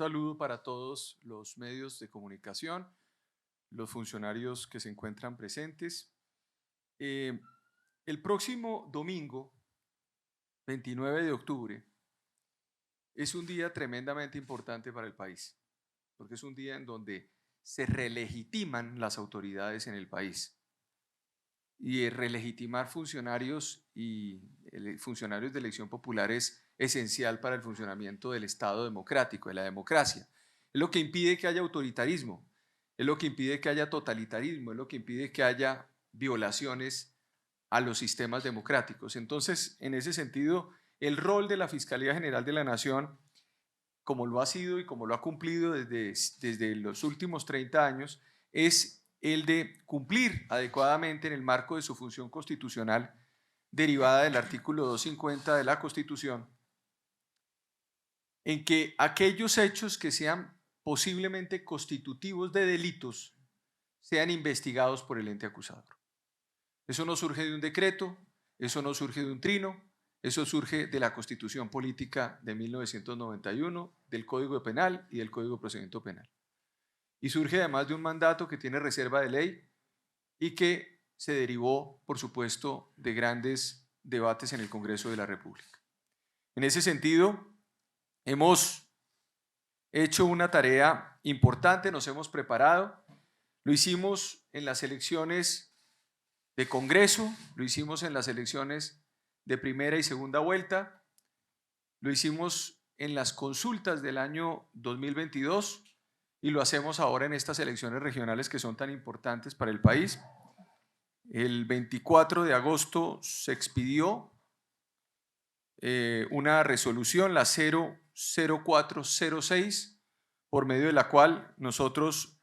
saludo para todos los medios de comunicación, los funcionarios que se encuentran presentes. Eh, el próximo domingo, 29 de octubre, es un día tremendamente importante para el país, porque es un día en donde se relegitiman las autoridades en el país. Y relegitimar funcionarios y funcionarios de elección popular es esencial para el funcionamiento del Estado democrático, de la democracia. Es lo que impide que haya autoritarismo, es lo que impide que haya totalitarismo, es lo que impide que haya violaciones a los sistemas democráticos. Entonces, en ese sentido, el rol de la Fiscalía General de la Nación, como lo ha sido y como lo ha cumplido desde los últimos 30 años, es el de cumplir adecuadamente en el marco de su función constitucional derivada del artículo 250 de la Constitución, en que aquellos hechos que sean posiblemente constitutivos de delitos sean investigados por el ente acusador. Eso no surge de un decreto, eso no surge de un trino, eso surge de la Constitución Política de 1991, del Código Penal y del Código de Procedimiento Penal. Y surge además de un mandato que tiene reserva de ley y que se derivó, por supuesto, de grandes debates en el Congreso de la República. En ese sentido, hemos hecho una tarea importante, nos hemos preparado, lo hicimos en las elecciones de Congreso, lo hicimos en las elecciones de primera y segunda vuelta, lo hicimos en las consultas del año 2022 y lo hacemos ahora en estas elecciones regionales que son tan importantes para el país. El 24 de agosto se expidió una resolución, la 00406, por medio de la cual nosotros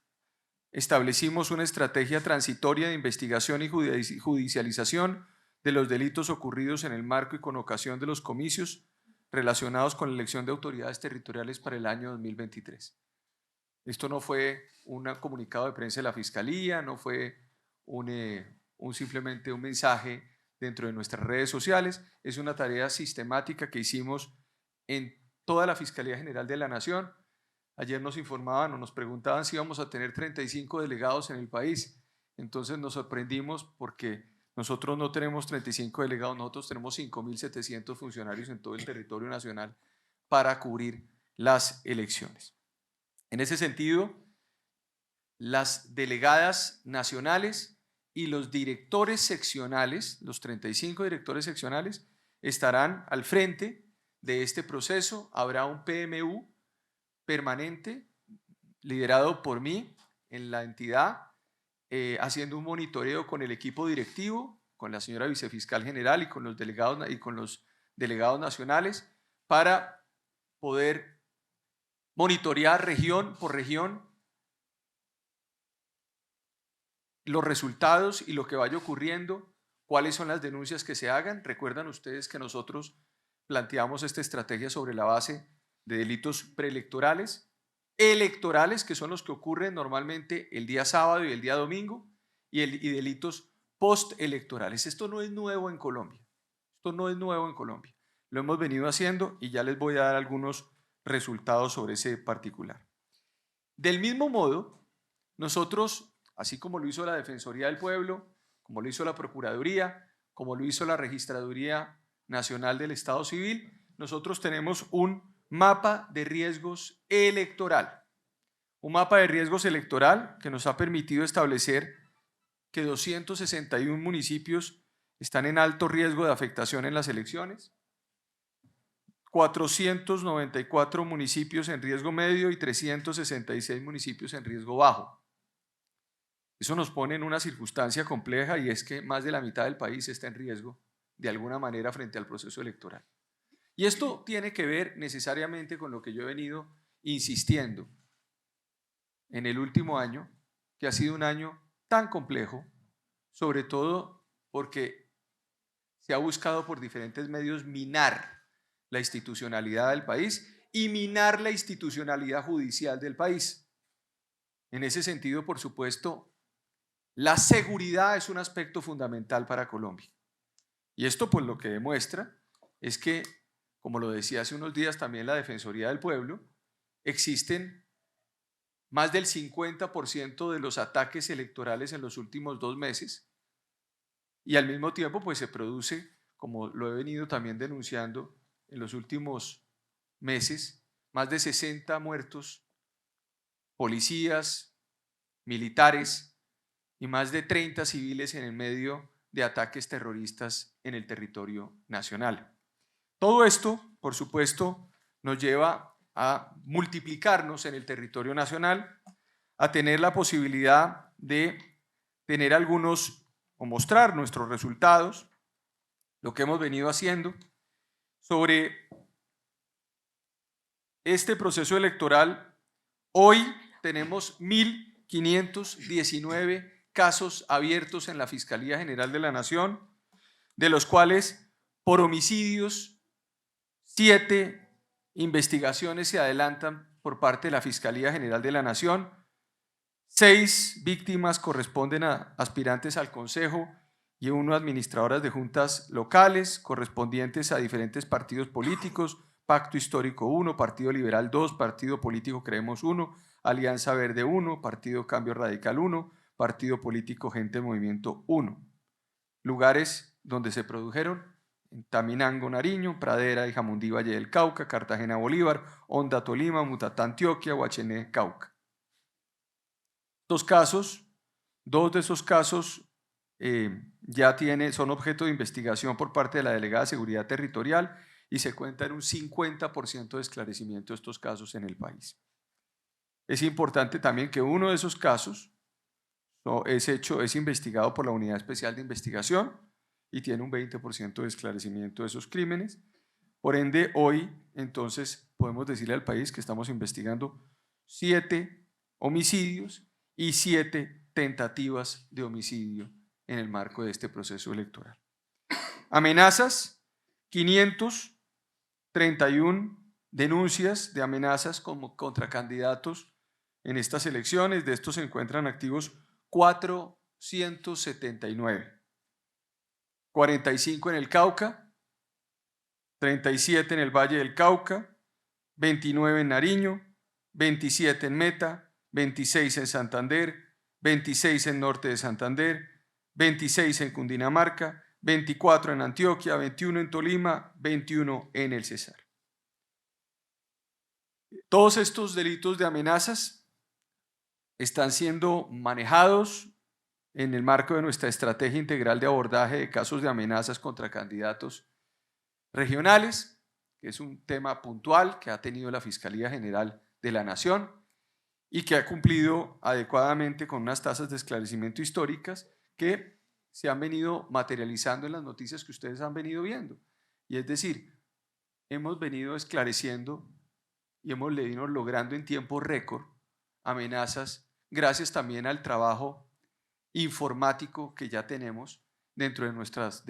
establecimos una estrategia transitoria de investigación y judicialización de los delitos ocurridos en el marco y con ocasión de los comicios relacionados con la elección de autoridades territoriales para el año 2023. Esto no fue un comunicado de prensa de la Fiscalía, no fue simplemente un mensaje dentro de nuestras redes sociales, es una tarea sistemática que hicimos en toda la Fiscalía General de la Nación. Ayer nos informaban o nos preguntaban si íbamos a tener 35 delegados en el país. Entonces nos sorprendimos porque nosotros no tenemos 35 delegados, nosotros tenemos 5.700 funcionarios en todo el territorio nacional para cubrir las elecciones. En ese sentido, las delegadas nacionales y los directores seccionales, los 35 directores seccionales, estarán al frente de este proceso. Habrá un PMU permanente liderado por mí en la entidad, haciendo un monitoreo con el equipo directivo, con la señora vicefiscal general y con los delegados nacionales para poder monitorear región por región los resultados y lo que vaya ocurriendo, cuáles son las denuncias que se hagan. Recuerdan ustedes que nosotros planteamos esta estrategia sobre la base de delitos preelectorales, electorales, que son los que ocurren normalmente el día sábado y el día domingo, y delitos postelectorales. Esto no es nuevo en Colombia. Esto no es nuevo en Colombia. Lo hemos venido haciendo y ya les voy a dar algunos resultados sobre ese particular. Del mismo modo, nosotros, así como lo hizo la Defensoría del Pueblo, como lo hizo la Procuraduría, como lo hizo la Registraduría Nacional del Estado Civil, nosotros tenemos un mapa de riesgos electoral. Un mapa de riesgos electoral que nos ha permitido establecer que 261 municipios están en alto riesgo de afectación en las elecciones, 494 municipios en riesgo medio y 366 municipios en riesgo bajo. Eso nos pone en una circunstancia compleja y es que más de la mitad del país está en riesgo de alguna manera frente al proceso electoral. Y esto tiene que ver necesariamente con lo que yo he venido insistiendo en el último año, que ha sido un año tan complejo, sobre todo porque se ha buscado por diferentes medios minar la institucionalidad del país y minar la institucionalidad judicial del país. En ese sentido, por supuesto, la seguridad es un aspecto fundamental para Colombia. Y esto pues lo que demuestra es que, como lo decía hace unos días también la Defensoría del Pueblo, existen más del 50% de los ataques electorales en los últimos 2 meses y al mismo tiempo pues se produce, como lo he venido también denunciando en los últimos meses, más de 60 muertos, policías, militares y más de 30 civiles en el medio de ataques terroristas en el territorio nacional. Todo esto, por supuesto, nos lleva a multiplicarnos en el territorio nacional, a tener la posibilidad de tener algunos o mostrar nuestros resultados, lo que hemos venido haciendo sobre este proceso electoral. Hoy tenemos 1.519 casos abiertos en la Fiscalía General de la Nación, de los cuales por homicidios 7 investigaciones se adelantan por parte de la Fiscalía General de la Nación. 6 víctimas corresponden a aspirantes al Consejo y 1 administradoras de juntas locales correspondientes a diferentes partidos políticos: Pacto Histórico 1, Partido Liberal 2, Partido Político Creemos 1, Alianza Verde 1, Partido Cambio Radical 1, Partido Político Gente en Movimiento 1. Lugares donde se produjeron: en Taminango, Nariño; Pradera y Jamundí, Valle del Cauca; Cartagena, Bolívar; Honda, Tolima; Mutatá, Antioquia; Guachené, Cauca. Dos de esos casos ya son objeto de investigación por parte de la Delegada de Seguridad Territorial y se cuenta en un 50% de esclarecimiento de estos casos en el país. Es importante también que uno de esos casos es investigado por la Unidad Especial de Investigación y tiene un 20% de esclarecimiento de esos crímenes. Por ende, hoy entonces podemos decirle al país que estamos investigando 7 homicidios y 7 tentativas de homicidio en el marco de este proceso electoral. Amenazas: 531 denuncias de amenazas contra candidatos en estas elecciones. De estos se encuentran activos 479, 45 en el Cauca, 37 en el Valle del Cauca, 29 en Nariño, 27 en Meta, 26 en Santander, 26 en Norte de Santander, 26 en Cundinamarca, 24 en Antioquia, 21 en Tolima, 21 en el Cesar. Todos estos delitos de amenazas están siendo manejados en el marco de nuestra estrategia integral de abordaje de casos de amenazas contra candidatos regionales, que es un tema puntual que ha tenido la Fiscalía General de la Nación y que ha cumplido adecuadamente con unas tasas de esclarecimiento históricas que se han venido materializando en las noticias que ustedes han venido viendo. Y es decir, hemos venido esclareciendo y hemos venido logrando en tiempo récord amenazas gracias también al trabajo informático que ya tenemos dentro de nuestras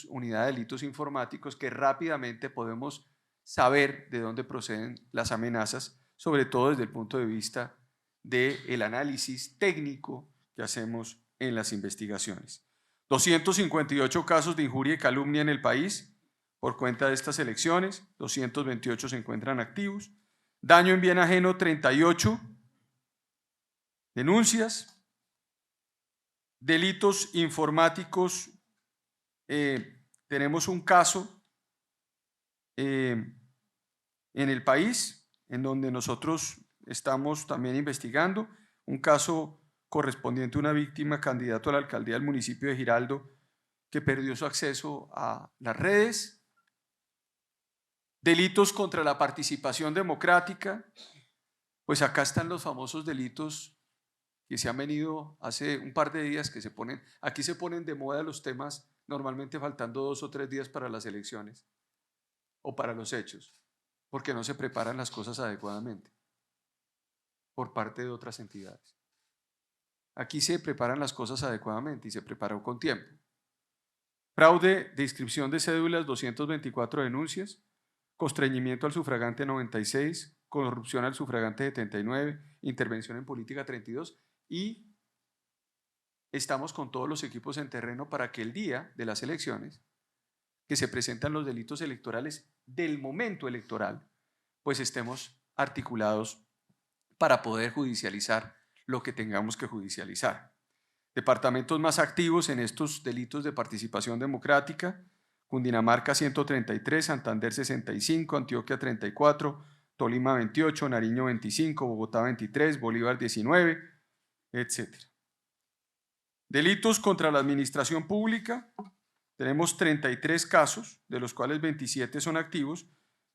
unidad de delitos informáticos, que rápidamente podemos saber de dónde proceden las amenazas, sobre todo desde el punto de vista del análisis técnico que hacemos en las investigaciones. 258 casos de injuria y calumnia en el país por cuenta de estas elecciones, 228 se encuentran activos. Daño en bien ajeno, 38 denuncias. Delitos informáticos, tenemos un caso en el país en donde nosotros estamos también investigando, un caso correspondiente a una víctima candidato a la alcaldía del municipio de Giraldo que perdió su acceso a las redes. Delitos contra la participación democrática, pues acá están los famosos delitos que se han venido hace un par de días, aquí se ponen de moda los temas normalmente faltando 2 o 3 días para las elecciones o para los hechos, porque no se preparan las cosas adecuadamente por parte de otras entidades. Aquí se preparan las cosas adecuadamente y se preparó con tiempo. Fraude de inscripción de cédulas, 224 denuncias, constreñimiento al sufragante, 96, corrupción al sufragante, 79, intervención en política, 32, y estamos con todos los equipos en terreno para que el día de las elecciones, que se presentan los delitos electorales del momento electoral, pues estemos articulados para poder judicializar lo que tengamos que judicializar. Departamentos más activos en estos delitos de participación democrática: Cundinamarca 133, Santander 65, Antioquia 34, Tolima 28, Nariño 25, Bogotá 23, Bolívar 19, etc. Delitos contra la administración pública: tenemos 33 casos, de los cuales 27 son activos,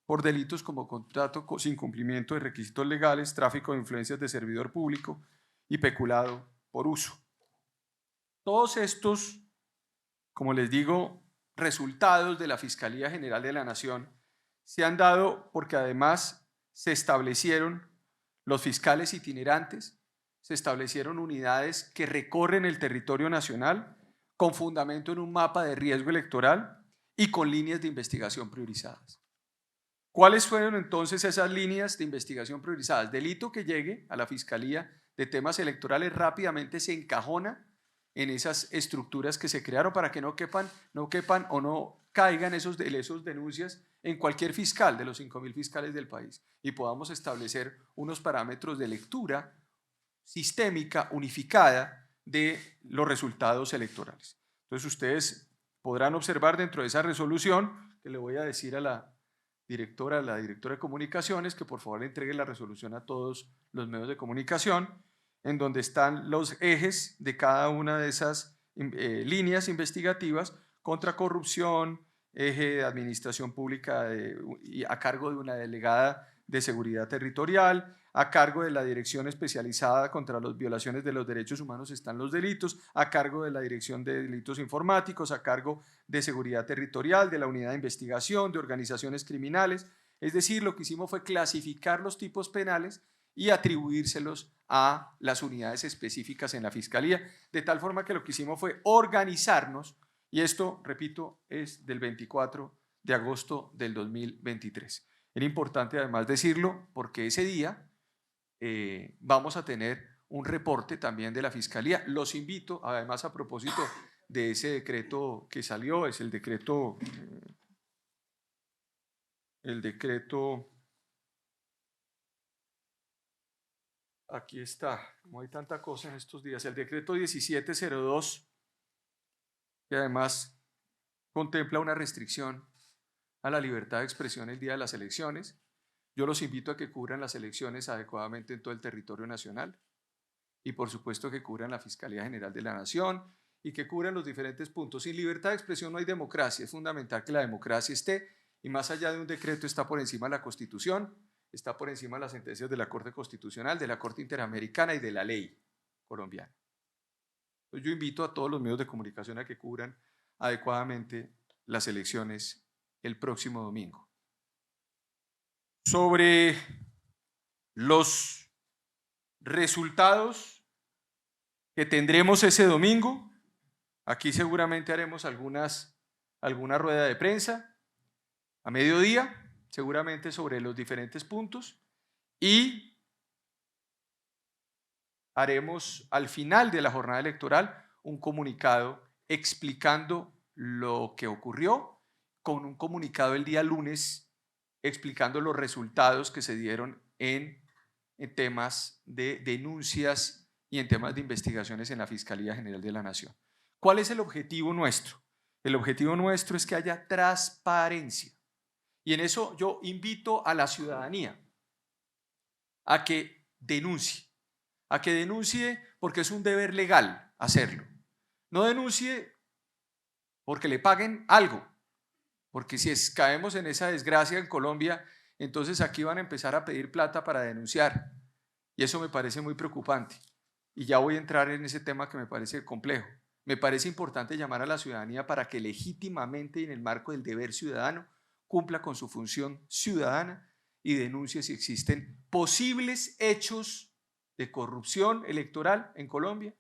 por delitos como contrato sin cumplimiento de requisitos legales, tráfico de influencias de servidor público y peculado por uso. Todos estos, como les digo, resultados de la Fiscalía General de la Nación se han dado porque además se establecieron los fiscales itinerantes, se establecieron unidades que recorren el territorio nacional con fundamento en un mapa de riesgo electoral y con líneas de investigación priorizadas. ¿Cuáles fueron entonces esas líneas de investigación priorizadas? Delito que llegue a la Fiscalía de temas electorales rápidamente se encajona en esas estructuras que se crearon para que no quepan o no caigan esas denuncias en cualquier fiscal de los 5.000 fiscales del país y podamos establecer unos parámetros de lectura sistémica, unificada de los resultados electorales. Entonces ustedes podrán observar dentro de esa resolución, que le voy a decir a la directora de comunicaciones que por favor le entregue la resolución a todos los medios de comunicación, en donde están los ejes de cada una de esas líneas investigativas: contra corrupción, eje de administración pública a cargo de una delegada de seguridad territorial, a cargo de la Dirección Especializada contra las Violaciones de los Derechos Humanos están los delitos, a cargo de la Dirección de Delitos Informáticos, a cargo de Seguridad Territorial, de la Unidad de Investigación, de Organizaciones Criminales. Es decir, lo que hicimos fue clasificar los tipos penales y atribuírselos a las unidades específicas en la Fiscalía, de tal forma que lo que hicimos fue organizarnos, y esto, repito, es del 24 de agosto del 2023. Era importante además decirlo porque ese día vamos a tener un reporte también de la Fiscalía. Los invito, además, a propósito de ese decreto que salió, es el decreto aquí está, como hay tanta cosa en estos días, el decreto 1702, que además contempla una restricción a la libertad de expresión el día de las elecciones. Yo los invito a que cubran las elecciones adecuadamente en todo el territorio nacional y por supuesto que cubran la Fiscalía General de la Nación y que cubran los diferentes puntos. Sin libertad de expresión no hay democracia. Es fundamental que la democracia esté, y más allá de un decreto está por encima de la Constitución, está por encima de las sentencias de la Corte Constitucional, de la Corte Interamericana y de la ley colombiana. Entonces yo invito a todos los medios de comunicación a que cubran adecuadamente las elecciones el próximo domingo. Sobre los resultados que tendremos ese domingo, aquí seguramente haremos alguna rueda de prensa a mediodía, seguramente sobre los diferentes puntos, y haremos al final de la jornada electoral un comunicado explicando lo que ocurrió, con un comunicado el día lunes explicando los resultados que se dieron en temas de denuncias y en temas de investigaciones en la Fiscalía General de la Nación. ¿Cuál es el objetivo nuestro? El objetivo nuestro es que haya transparencia. Y en eso yo invito a la ciudadanía a que denuncie porque es un deber legal hacerlo. No denuncie porque le paguen algo, porque si caemos en esa desgracia en Colombia, entonces aquí van a empezar a pedir plata para denunciar, y eso me parece muy preocupante. Y ya voy a entrar en ese tema que me parece complejo. Me parece importante llamar a la ciudadanía para que legítimamente y en el marco del deber ciudadano cumpla con su función ciudadana y denuncie si existen posibles hechos de corrupción electoral en Colombia,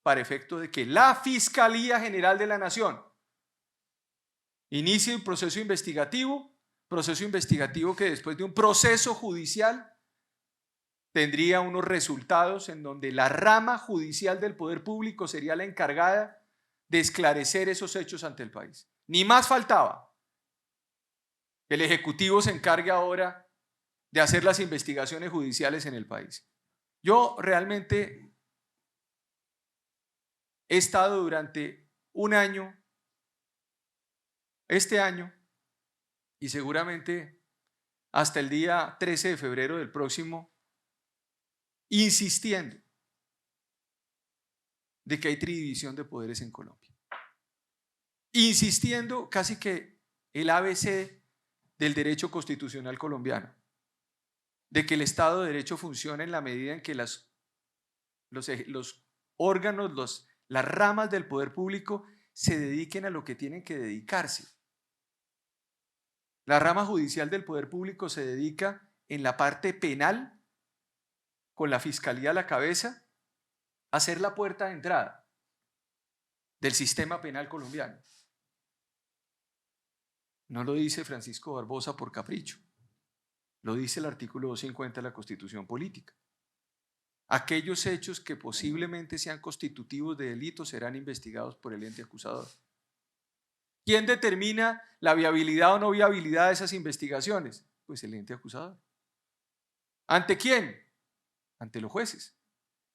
para efecto de que la Fiscalía General de la Nación inicie un proceso investigativo que después de un proceso judicial tendría unos resultados en donde la rama judicial del poder público sería la encargada de esclarecer esos hechos ante el país. Ni más faltaba que el Ejecutivo se encargue ahora de hacer las investigaciones judiciales en el país. Yo realmente he estado durante un año, este año, y seguramente hasta el día 13 de febrero del próximo, insistiendo de que hay tridivisión de poderes en Colombia. Insistiendo casi que el ABC del derecho constitucional colombiano, de que el Estado de Derecho funciona en la medida en que los órganos, las ramas del poder público se dediquen a lo que tienen que dedicarse. La rama judicial del poder público se dedica en la parte penal, con la fiscalía a la cabeza, a ser la puerta de entrada del sistema penal colombiano. No lo dice Francisco Barbosa por capricho, lo dice el artículo 250 de la Constitución Política. Aquellos hechos que posiblemente sean constitutivos de delito serán investigados por el ente acusador. ¿Quién determina la viabilidad o no viabilidad de esas investigaciones? Pues el ente acusador. ¿Ante quién? Ante los jueces.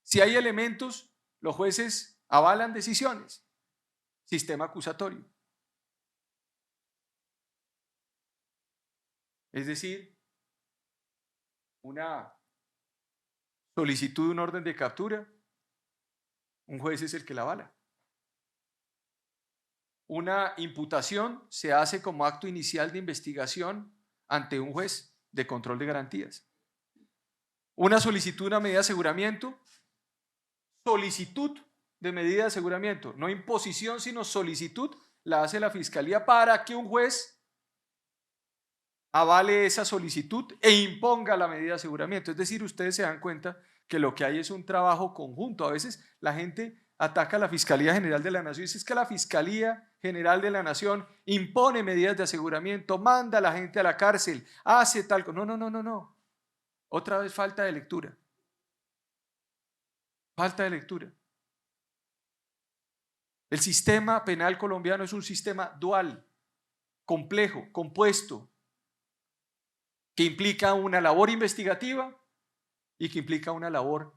Si hay elementos, los jueces avalan decisiones. Sistema acusatorio. Es decir, una solicitud de un orden de captura, un juez es el que la avala. Una imputación se hace como acto inicial de investigación ante un juez de control de garantías. Una solicitud, una medida de aseguramiento, solicitud de medida de aseguramiento, no imposición, sino solicitud, la hace la Fiscalía para que un juez avale esa solicitud e imponga la medida de aseguramiento. Es decir, ustedes se dan cuenta que lo que hay es un trabajo conjunto. A veces la gente ataca a la Fiscalía General de la Nación y dice es que la Fiscalía General de la Nación impone medidas de aseguramiento, manda a la gente a la cárcel, hace tal cosa. No. Otra vez falta de lectura. Falta de lectura. El sistema penal colombiano es un sistema dual, complejo, compuesto, que implica una labor investigativa y que implica una labor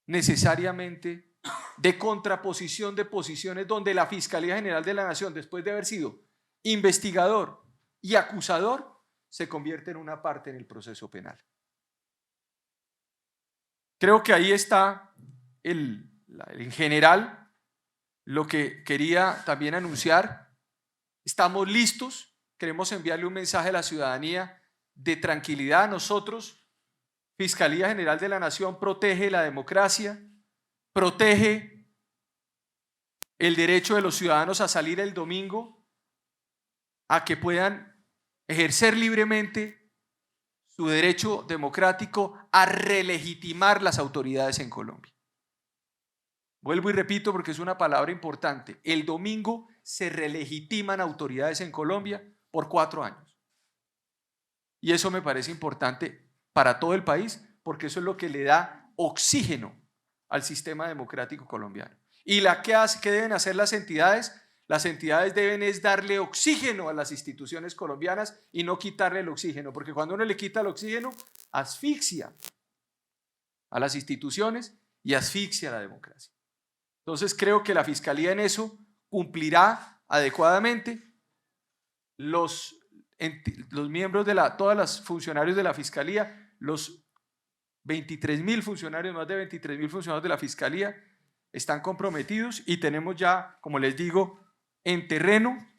necesariamente de contraposición de posiciones donde la Fiscalía General de la Nación, después de haber sido investigador y acusador, se convierte en una parte en el proceso penal. Creo que ahí está en general lo que quería también anunciar. Estamos listos, queremos enviarle un mensaje a la ciudadanía de tranquilidad. Nosotros, Fiscalía General de la Nación, protege la democracia, protege el derecho de los ciudadanos a salir el domingo, a que puedan ejercer libremente su derecho democrático a relegitimar las autoridades en Colombia. Vuelvo y repito porque es una palabra importante. El domingo se relegitiman autoridades en Colombia por 4 años. Y eso me parece importante para todo el país porque eso es lo que le da oxígeno al sistema democrático colombiano. ¿Y qué deben hacer las entidades? Las entidades deben es darle oxígeno a las instituciones colombianas y no quitarle el oxígeno, porque cuando uno le quita el oxígeno, asfixia a las instituciones y asfixia a la democracia. Entonces creo que la Fiscalía en eso cumplirá adecuadamente. Los miembros todas las funcionarios de la Fiscalía, los 23.000 funcionarios, más de 23.000 funcionarios de la Fiscalía están comprometidos y tenemos ya, como les digo, en terreno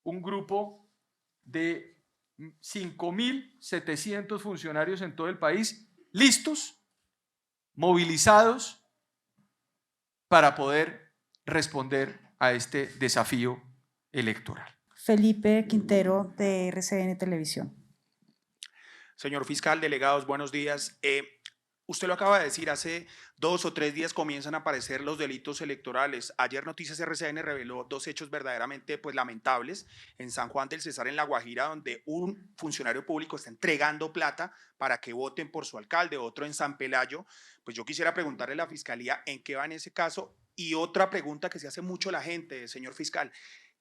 un grupo de 5.700 funcionarios en todo el país listos, movilizados para poder responder a este desafío electoral. Felipe Quintero, de RCN Televisión. Señor fiscal, delegados, buenos días. Usted lo acaba de decir, hace 2 o 3 días comienzan a aparecer los delitos electorales. Ayer Noticias RCN reveló 2 hechos verdaderamente lamentables en San Juan del Cesar, en La Guajira, donde un funcionario público está entregando plata para que voten por su alcalde, otro en San Pelayo. Pues yo quisiera preguntarle a la Fiscalía en qué va en ese caso. Y otra pregunta que se hace mucho la gente, señor fiscal,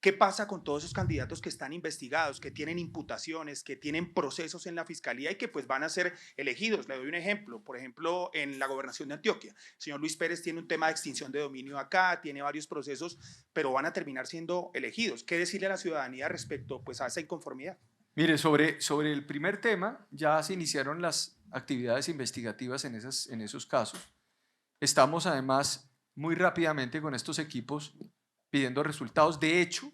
¿Qué pasa con todos esos candidatos que están investigados, que tienen imputaciones, que tienen procesos en la fiscalía y que pues van a ser elegidos? Le doy un ejemplo. Por ejemplo, en la gobernación de Antioquia, el señor Luis Pérez tiene un tema de extinción de dominio acá, tiene varios procesos, pero van a terminar siendo elegidos. ¿Qué decirle a la ciudadanía respecto pues a esa inconformidad? Mire, sobre el primer tema, ya se iniciaron las actividades investigativas en esos casos. Estamos además muy rápidamente con estos equipos pidiendo resultados. De hecho,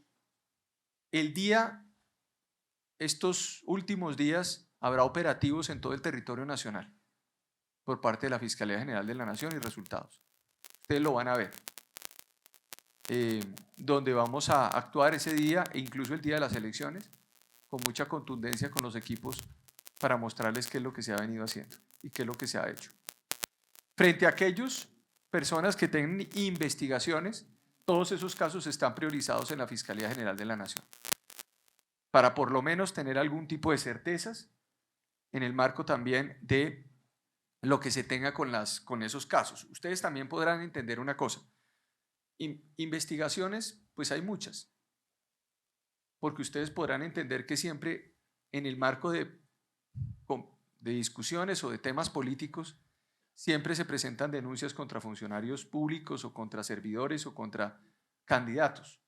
estos últimos días habrá operativos en todo el territorio nacional por parte de la Fiscalía General de la Nación y resultados. Ustedes lo van a ver. Donde vamos a actuar ese día e incluso el día de las elecciones con mucha contundencia con los equipos para mostrarles qué es lo que se ha venido haciendo y qué es lo que se ha hecho. Frente a aquellas personas que tienen investigaciones, todos esos casos están priorizados en la Fiscalía General de la Nación para por lo menos tener algún tipo de certezas en el marco también de lo que se tenga con esos casos. Ustedes también podrán entender una cosa. Investigaciones, pues hay muchas, porque ustedes podrán entender que siempre en el marco de discusiones o de temas políticos, siempre se presentan denuncias contra funcionarios públicos o contra servidores o contra candidatos.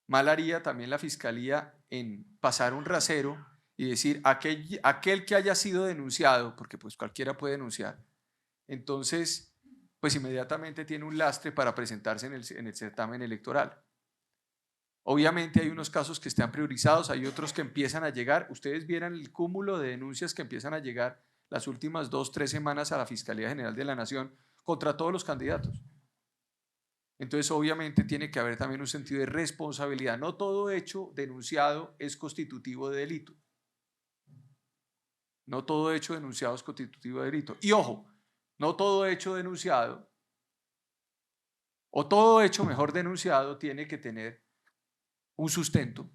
Mal haría también la Fiscalía en pasar un rasero y decir aquel que haya sido denunciado, porque pues cualquiera puede denunciar, entonces pues inmediatamente tiene un lastre para presentarse en el certamen electoral. Obviamente hay unos casos que están priorizados, hay otros que empiezan a llegar. Ustedes vieran el cúmulo de denuncias que empiezan a llegar las últimas 2 o 3 semanas a la Fiscalía General de la Nación contra todos los candidatos. Entonces obviamente tiene que haber también un sentido de responsabilidad. No todo hecho denunciado es constitutivo de delito. No todo hecho denunciado es constitutivo de delito. Y ojo, no todo hecho denunciado, o todo hecho mejor denunciado, tiene que tener un sustento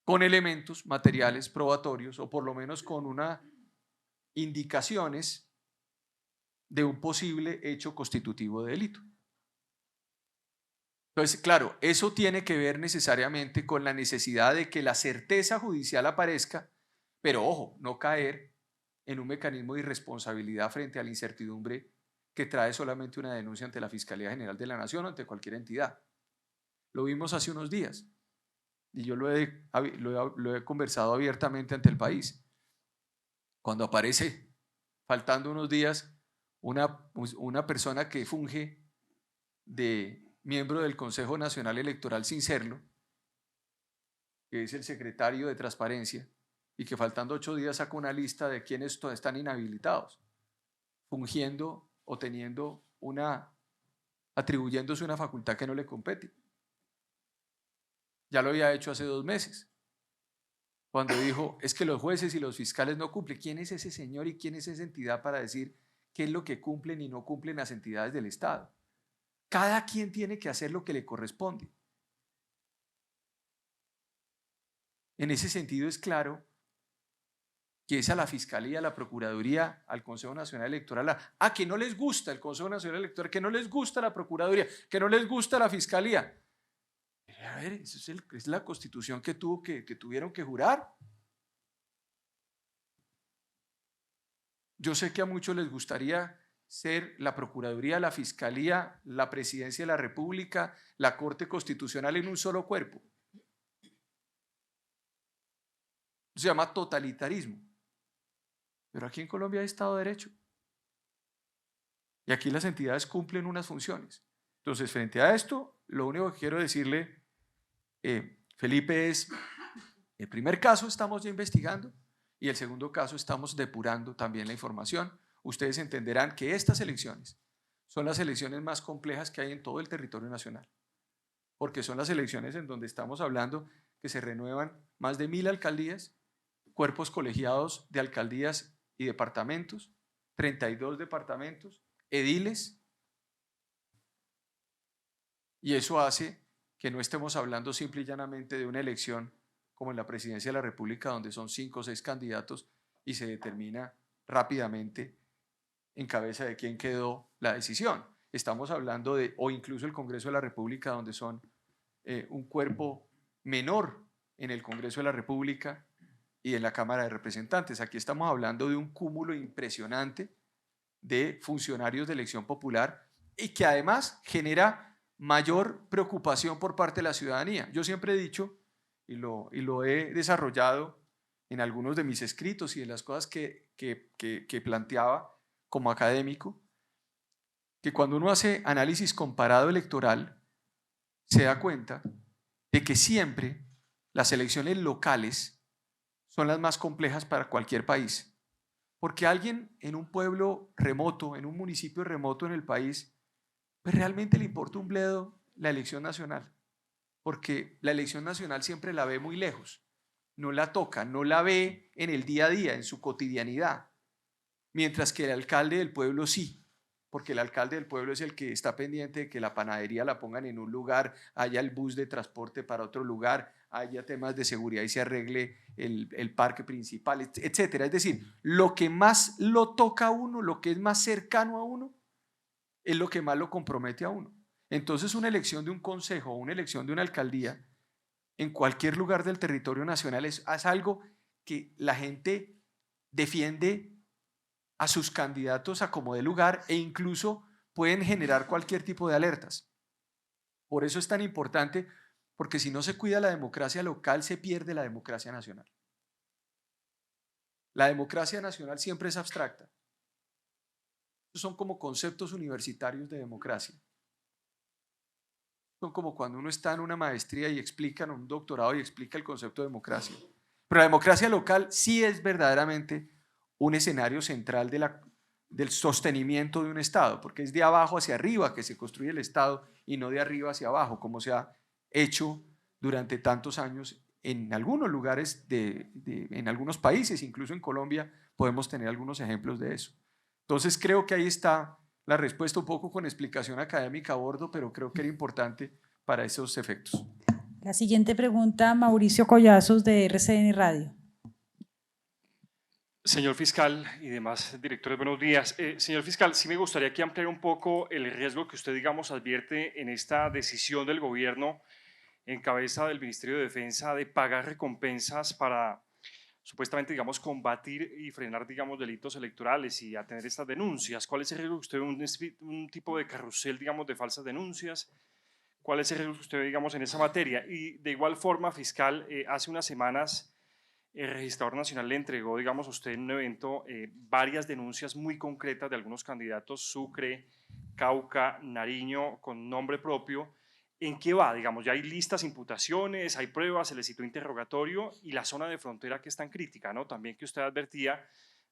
con elementos materiales probatorios o por lo menos con unas indicaciones de un posible hecho constitutivo de delito. Entonces, claro, eso tiene que ver necesariamente con la necesidad de que la certeza judicial aparezca, pero ojo, no caer en un mecanismo de irresponsabilidad frente a la incertidumbre que trae solamente una denuncia ante la Fiscalía General de la Nación o ante cualquier entidad. Lo vimos hace unos días y yo lo he conversado abiertamente ante el país. Cuando aparece, faltando unos días, una persona que funge de miembro del Consejo Nacional Electoral sin serlo, que es el secretario de Transparencia, y que faltando 8 días saca una lista de quienes están inhabilitados, fungiendo o atribuyéndose una facultad que no le compete. Ya lo había hecho hace 2 meses, cuando dijo, es que los jueces y los fiscales no cumplen. ¿Quién es ese señor y quién es esa entidad para decir qué es lo que cumplen y no cumplen las entidades del Estado? Cada quien tiene que hacer lo que le corresponde. En ese sentido es claro que es a la Fiscalía, a la Procuraduría, al Consejo Nacional Electoral, que no les gusta el Consejo Nacional Electoral, que no les gusta la Procuraduría, que no les gusta la Fiscalía. A ver, eso es la Constitución que tuvieron que jurar. Yo sé que a muchos les gustaría ser la Procuraduría, la Fiscalía, la Presidencia de la República, la Corte Constitucional en un solo cuerpo. Se llama totalitarismo. Pero aquí en Colombia hay Estado de Derecho. Y aquí las entidades cumplen unas funciones. Entonces, frente a esto, lo único que quiero decirle, Felipe, es, el primer caso estamos ya investigando y el segundo caso estamos depurando también la información. Ustedes entenderán que estas elecciones son las elecciones más complejas que hay en todo el territorio nacional, porque son las elecciones en donde estamos hablando que se renuevan más de 1000 alcaldías, cuerpos colegiados de alcaldías y departamentos, 32 departamentos, ediles, y eso hace que no estemos hablando simple y llanamente de una elección como en la presidencia de la República, donde son 5 o 6 candidatos y se determina rápidamente en cabeza de quién quedó la decisión. estamos hablando de, o incluso el Congreso de la República, donde son un cuerpo menor en el Congreso de la República y en la Cámara de Representantes. Aquí estamos hablando de un cúmulo impresionante de funcionarios de elección popular y que además genera mayor preocupación por parte de la ciudadanía. Yo siempre he dicho, y lo he desarrollado en algunos de mis escritos y en las cosas que planteaba como académico, que cuando uno hace análisis comparado electoral, se da cuenta de que siempre las elecciones locales son las más complejas para cualquier país. Porque alguien en un pueblo remoto, en un municipio remoto en el país, pues realmente le importa un bledo la elección nacional. Porque la elección nacional siempre la ve muy lejos, no la toca, no la ve en el día a día, en su cotidianidad. Mientras que el alcalde del pueblo sí, porque el alcalde del pueblo es el que está pendiente de que la panadería la pongan en un lugar, haya el bus de transporte para otro lugar, haya temas de seguridad y se arregle el parque principal, etcétera. Es decir, lo que más lo toca a uno, lo que es más cercano a uno, es lo que más lo compromete a uno. Entonces, una elección de un consejo o una elección de una alcaldía en cualquier lugar del territorio nacional es algo que la gente defiende a sus candidatos a como de lugar e incluso pueden generar cualquier tipo de alertas. Por eso es tan importante, porque si no se cuida la democracia local, se pierde la democracia nacional. La democracia nacional siempre es abstracta. Son como conceptos universitarios de democracia. Son como cuando uno está en una maestría y explica, en un doctorado y explica el concepto de democracia. Pero la democracia local sí es verdaderamente un escenario central del sostenimiento de un Estado, porque es de abajo hacia arriba que se construye el Estado y no de arriba hacia abajo, como se ha hecho durante tantos años en algunos lugares, en algunos países, incluso en Colombia, podemos tener algunos ejemplos de eso. Entonces creo que ahí está la respuesta, un poco con explicación académica a bordo, pero creo que era importante para esos efectos. La siguiente pregunta, Mauricio Collazos, de RCN Radio. Señor fiscal y demás directores, buenos días. Señor fiscal, sí me gustaría que ampliara un poco el riesgo que usted, digamos, advierte en esta decisión del gobierno en cabeza del Ministerio de Defensa de pagar recompensas para supuestamente, digamos, combatir y frenar, digamos, delitos electorales y atender estas denuncias. ¿Cuál es el riesgo que usted ve un tipo de carrusel, digamos, de falsas denuncias? ¿Cuál es el riesgo que usted ve, digamos, en esa materia? Y de igual forma, fiscal, hace unas semanas el registrador nacional le entregó, digamos, a usted en un evento varias denuncias muy concretas de algunos candidatos, Sucre, Cauca, Nariño, con nombre propio. ¿En qué va? Digamos, ya hay listas, imputaciones, hay pruebas, se le citó interrogatorio y la zona de frontera que es tan crítica, ¿no? También que usted advertía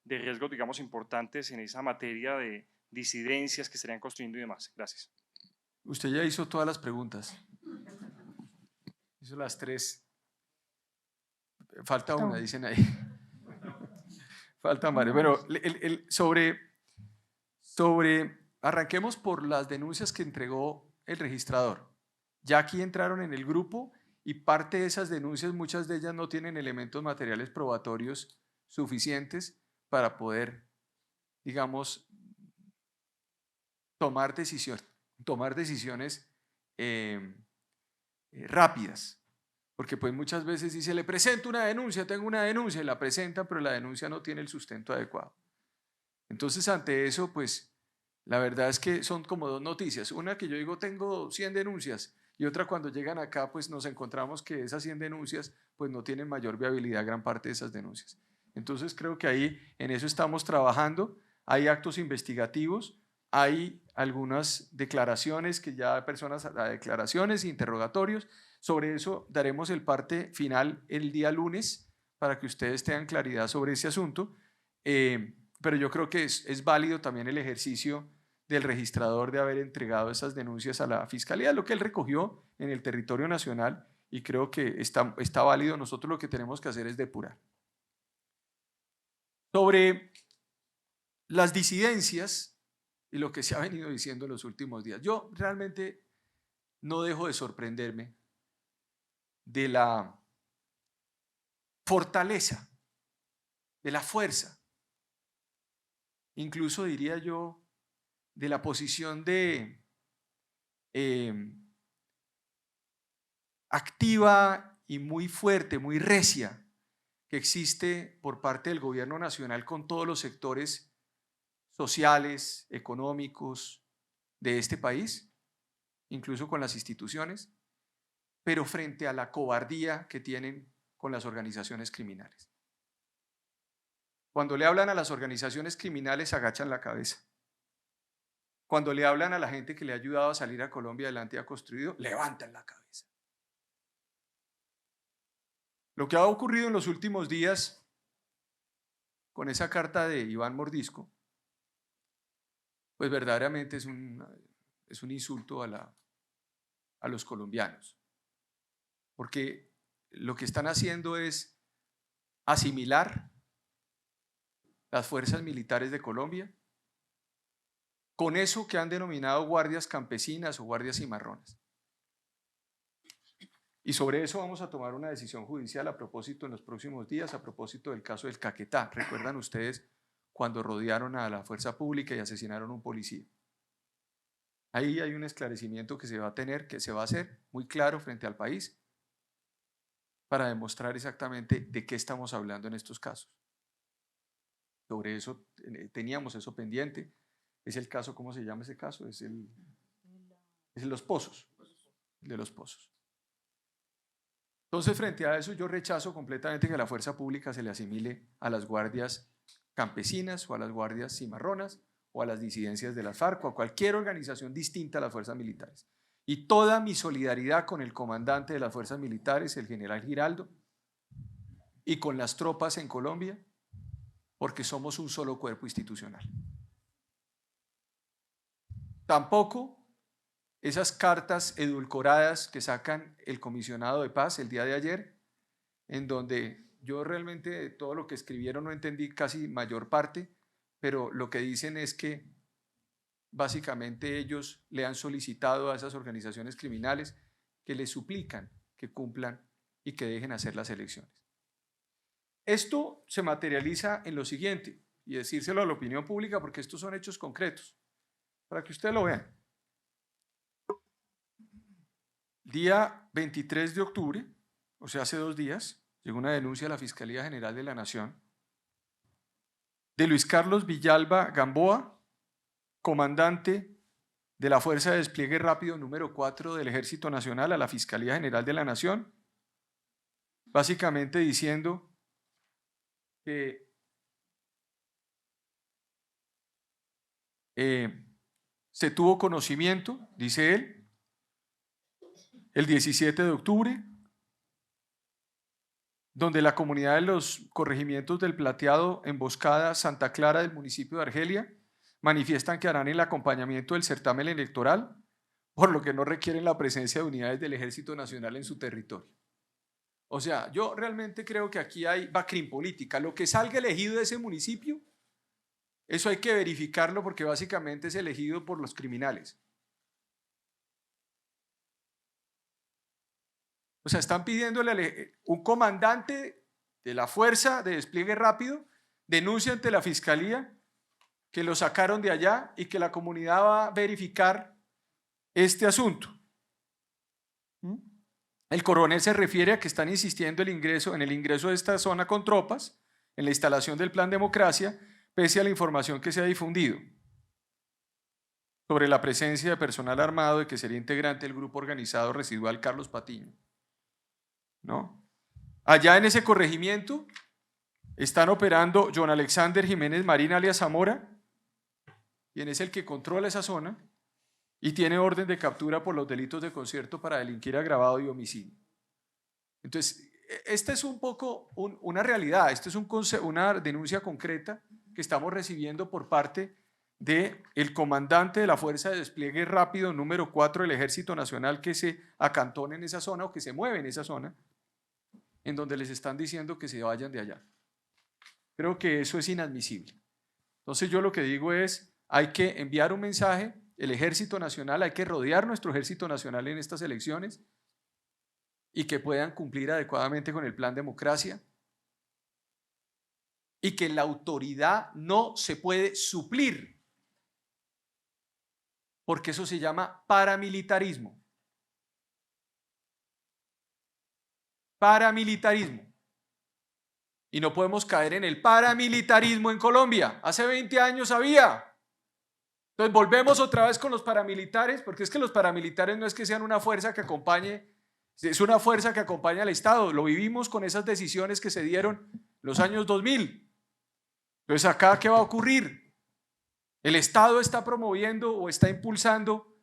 de riesgos, digamos, importantes en esa materia de disidencias que estarían construyendo y demás. Gracias. Usted ya hizo todas las preguntas. Hizo las tres. Falta una, dicen ahí. Falta Mario. Pero arranquemos por las denuncias que entregó el registrador. Ya aquí entraron en el grupo y parte de esas denuncias, muchas de ellas no tienen elementos materiales probatorios suficientes para poder, digamos, tomar decisiones rápidas. Porque pues muchas veces dice, le presento una denuncia, tengo una denuncia, y la presentan, pero la denuncia no tiene el sustento adecuado. Entonces, ante eso, pues, la verdad es que son como dos noticias. Una que yo digo, tengo 100 denuncias, y otra cuando llegan acá, pues nos encontramos que esas 100 denuncias, pues no tienen mayor viabilidad gran parte de esas denuncias. Entonces, creo que ahí en eso estamos trabajando. Hay actos investigativos, hay algunas declaraciones que ya personas, declaraciones, interrogatorios. Sobre eso daremos el parte final el día lunes para que ustedes tengan claridad sobre ese asunto. Pero yo creo que es válido también el ejercicio del registrador de haber entregado esas denuncias a la Fiscalía, lo que él recogió en el territorio nacional, y creo que está válido. Nosotros lo que tenemos que hacer es depurar. Sobre las disidencias y lo que se ha venido diciendo en los últimos días, yo realmente no dejo de sorprenderme de la fortaleza, de la fuerza, incluso diría yo, de la posición activa y muy fuerte, muy recia que existe por parte del gobierno nacional con todos los sectores sociales, económicos de este país, incluso con las instituciones, pero frente a la cobardía que tienen con las organizaciones criminales. Cuando le hablan a las organizaciones criminales, agachan la cabeza. Cuando le hablan a la gente que le ha ayudado a salir a Colombia adelante y ha construido, levantan la cabeza. Lo que ha ocurrido en los últimos días con esa carta de Iván Mordisco, pues verdaderamente es un insulto a los colombianos, porque lo que están haciendo es asimilar las fuerzas militares de Colombia con eso que han denominado guardias campesinas o guardias cimarronas. Y sobre eso vamos a tomar una decisión judicial a propósito en los próximos días, a propósito del caso del Caquetá. ¿Recuerdan ustedes cuando rodearon a la fuerza pública y asesinaron a un policía? Ahí hay un esclarecimiento que se va a tener, que se va a hacer muy claro frente al país para demostrar exactamente de qué estamos hablando en estos casos. Sobre eso teníamos eso pendiente. Es el caso, ¿cómo se llama ese caso? Es Los Pozos, de Los Pozos. Entonces, frente a eso, yo rechazo completamente que a la fuerza pública se le asimile a las guardias campesinas o a las guardias cimarronas o a las disidencias de las FARC o a cualquier organización distinta a las fuerzas militares. Y toda mi solidaridad con el comandante de las fuerzas militares, el general Giraldo, y con las tropas en Colombia, porque somos un solo cuerpo institucional. Tampoco esas cartas edulcoradas que sacan el comisionado de paz el día de ayer, en donde yo realmente de todo lo que escribieron no entendí casi mayor parte, pero lo que dicen es que básicamente ellos le han solicitado a esas organizaciones criminales que les suplican que cumplan y que dejen hacer las elecciones. Esto se materializa en lo siguiente, y decírselo a la opinión pública porque estos son hechos concretos, para que ustedes lo vean. Día 23 de octubre, o sea, hace 2 días, llegó una denuncia a la Fiscalía General de la Nación de Luis Carlos Villalba Gamboa, comandante de la Fuerza de Despliegue Rápido número 4 del Ejército Nacional, a la Fiscalía General de la Nación, básicamente diciendo que se tuvo conocimiento, dice él, el 17 de octubre, donde la comunidad de los corregimientos del Plateado, Emboscada, Santa Clara del municipio de Argelia, manifiestan que harán el acompañamiento del certamen electoral, por lo que no requieren la presencia de unidades del Ejército Nacional en su territorio. O sea, yo realmente creo que aquí hay bacrim política. Lo que salga elegido de ese municipio, eso hay que verificarlo porque básicamente es elegido por los criminales. O sea, están pidiéndole un comandante de la Fuerza de Despliegue Rápido, denuncia ante la Fiscalía que lo sacaron de allá y que la comunidad va a verificar este asunto. El coronel se refiere a que están insistiendo en el ingreso de esta zona con tropas, en la instalación del Plan Democracia, pese a la información que se ha difundido sobre la presencia de personal armado y que sería integrante del grupo organizado residual Carlos Patiño. ¿No? Allá en ese corregimiento están operando John Alexander Jiménez Marín alias Zamora, quien es el que controla esa zona y tiene orden de captura por los delitos de concierto para delinquir agravado y homicidio. Entonces, esta es un poco una realidad, esta es una denuncia concreta que estamos recibiendo por parte del comandante de la Fuerza de Despliegue Rápido número 4 del Ejército Nacional que se acantona en esa zona o que se mueve en esa zona, en donde les están diciendo que se vayan de allá. Creo que eso es inadmisible. Entonces yo lo que digo es, hay que enviar un mensaje, el Ejército Nacional, hay que rodear nuestro Ejército Nacional en estas elecciones y que puedan cumplir adecuadamente con el Plan Democracia y que la autoridad no se puede suplir porque eso se llama paramilitarismo. Paramilitarismo. Y no podemos caer en el paramilitarismo en Colombia. Hace 20 años había. Entonces volvemos otra vez con los paramilitares, porque es que los paramilitares no es que sean una fuerza que acompañe, es una fuerza que acompaña al Estado. Lo vivimos con esas decisiones que se dieron en los años 2000. Entonces acá, ¿qué va a ocurrir? El Estado está promoviendo o está impulsando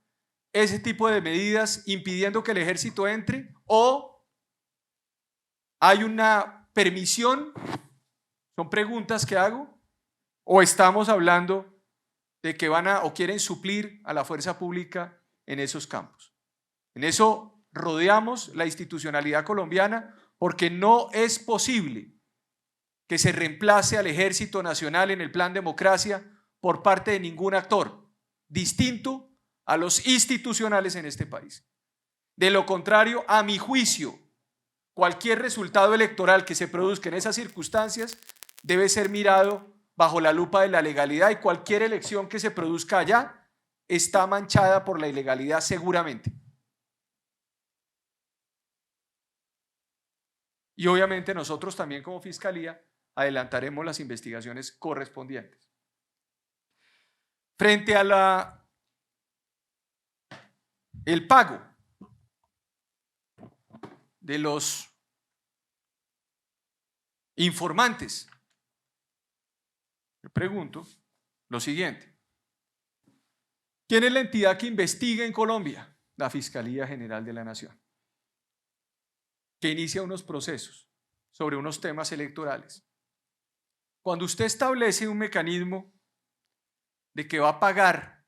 ese tipo de medidas impidiendo que el ejército entre, o hay una permisión, son preguntas que hago, o estamos hablando de que van a o quieren suplir a la fuerza pública en esos campos. En eso rodeamos la institucionalidad colombiana porque no es posible que se reemplace al Ejército Nacional en el plan democracia por parte de ningún actor distinto a los institucionales en este país. De lo contrario, a mi juicio, cualquier resultado electoral que se produzca en esas circunstancias debe ser mirado bajo la lupa de la legalidad, y cualquier elección que se produzca allá está manchada por la ilegalidad seguramente. Y obviamente nosotros también como Fiscalía adelantaremos las investigaciones correspondientes. Frente a el pago de los informantes, yo pregunto lo siguiente: ¿quién es la entidad que investiga en Colombia? La Fiscalía General de la Nación, que inicia unos procesos sobre unos temas electorales. Cuando usted establece un mecanismo de que va a pagar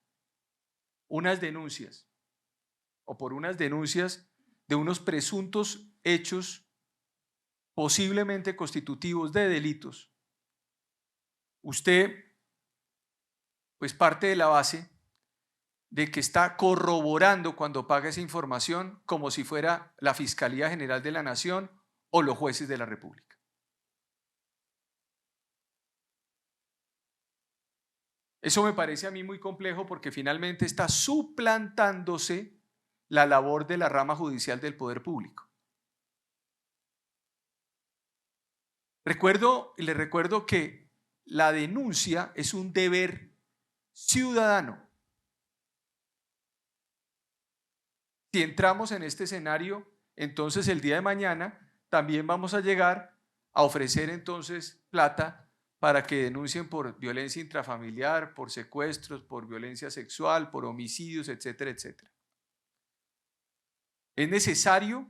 unas denuncias o por unas denuncias de unos presuntos hechos posiblemente constitutivos de delitos, usted pues parte de la base de que está corroborando cuando paga esa información como si fuera la Fiscalía General de la Nación o los jueces de la República. Eso me parece a mí muy complejo porque finalmente está suplantándose la labor de la rama judicial del poder público. Les recuerdo que la denuncia es un deber ciudadano. Si entramos en este escenario, entonces el día de mañana también vamos a llegar a ofrecer entonces plata para que denuncien por violencia intrafamiliar, por secuestros, por violencia sexual, por homicidios, etcétera, etcétera. Es necesario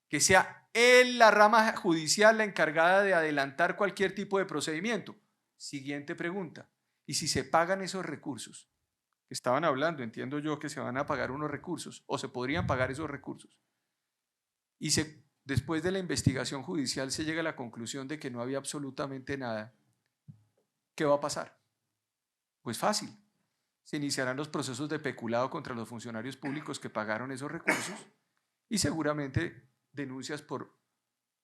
que sea la rama judicial la encargada de adelantar cualquier tipo de procedimiento. Siguiente pregunta: ¿y si se pagan esos recursos? Estaban hablando, entiendo yo, que se van a pagar unos recursos o se podrían pagar esos recursos. Y después de la investigación judicial se llega a la conclusión de que no había absolutamente nada. ¿Qué va a pasar? Pues fácil. Se iniciarán los procesos de peculado contra los funcionarios públicos que pagaron esos recursos y seguramente denuncias por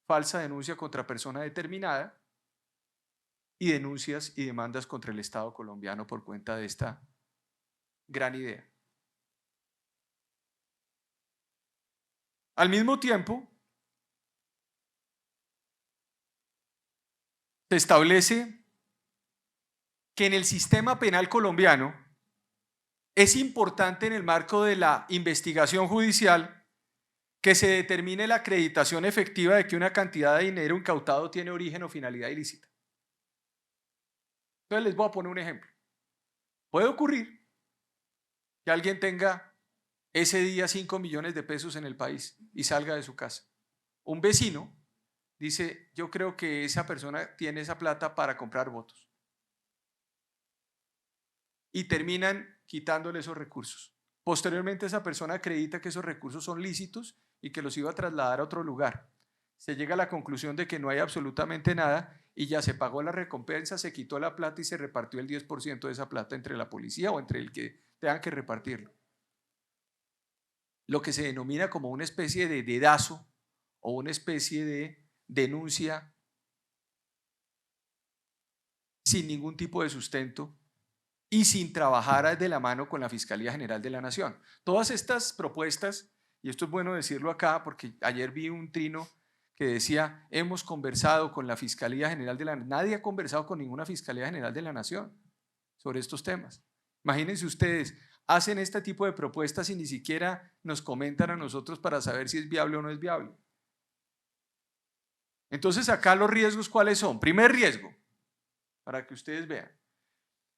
falsa denuncia contra persona determinada y denuncias y demandas contra el Estado colombiano por cuenta de esta gran idea. Al mismo tiempo, se establece que en el sistema penal colombiano es importante, en el marco de la investigación judicial, que se determine la acreditación efectiva de que una cantidad de dinero incautado tiene origen o finalidad ilícita. Entonces les voy a poner un ejemplo. Puede ocurrir que alguien tenga ese día 5 millones de pesos en el país y salga de su casa. Un vecino dice: yo creo que esa persona tiene esa plata para comprar votos. Y terminan quitándole esos recursos. Posteriormente esa persona acredita que esos recursos son lícitos y que los iba a trasladar a otro lugar. Se llega a la conclusión de que no hay absolutamente nada y ya se pagó la recompensa, se quitó la plata y se repartió el 10% de esa plata entre la policía o entre el que tengan que repartirlo. Lo que se denomina como una especie de dedazo o una especie de denuncia sin ningún tipo de sustento y sin trabajar de la mano con la Fiscalía General de la Nación. Todas estas propuestas, y esto es bueno decirlo acá porque ayer vi un trino que decía, hemos conversado con la Fiscalía General de la Nación. Nadie ha conversado con ninguna Fiscalía General de la Nación sobre estos temas. Imagínense ustedes, hacen este tipo de propuestas y ni siquiera nos comentan a nosotros para saber si es viable o no es viable. Entonces acá los riesgos, ¿cuáles son? Primer riesgo, para que ustedes vean.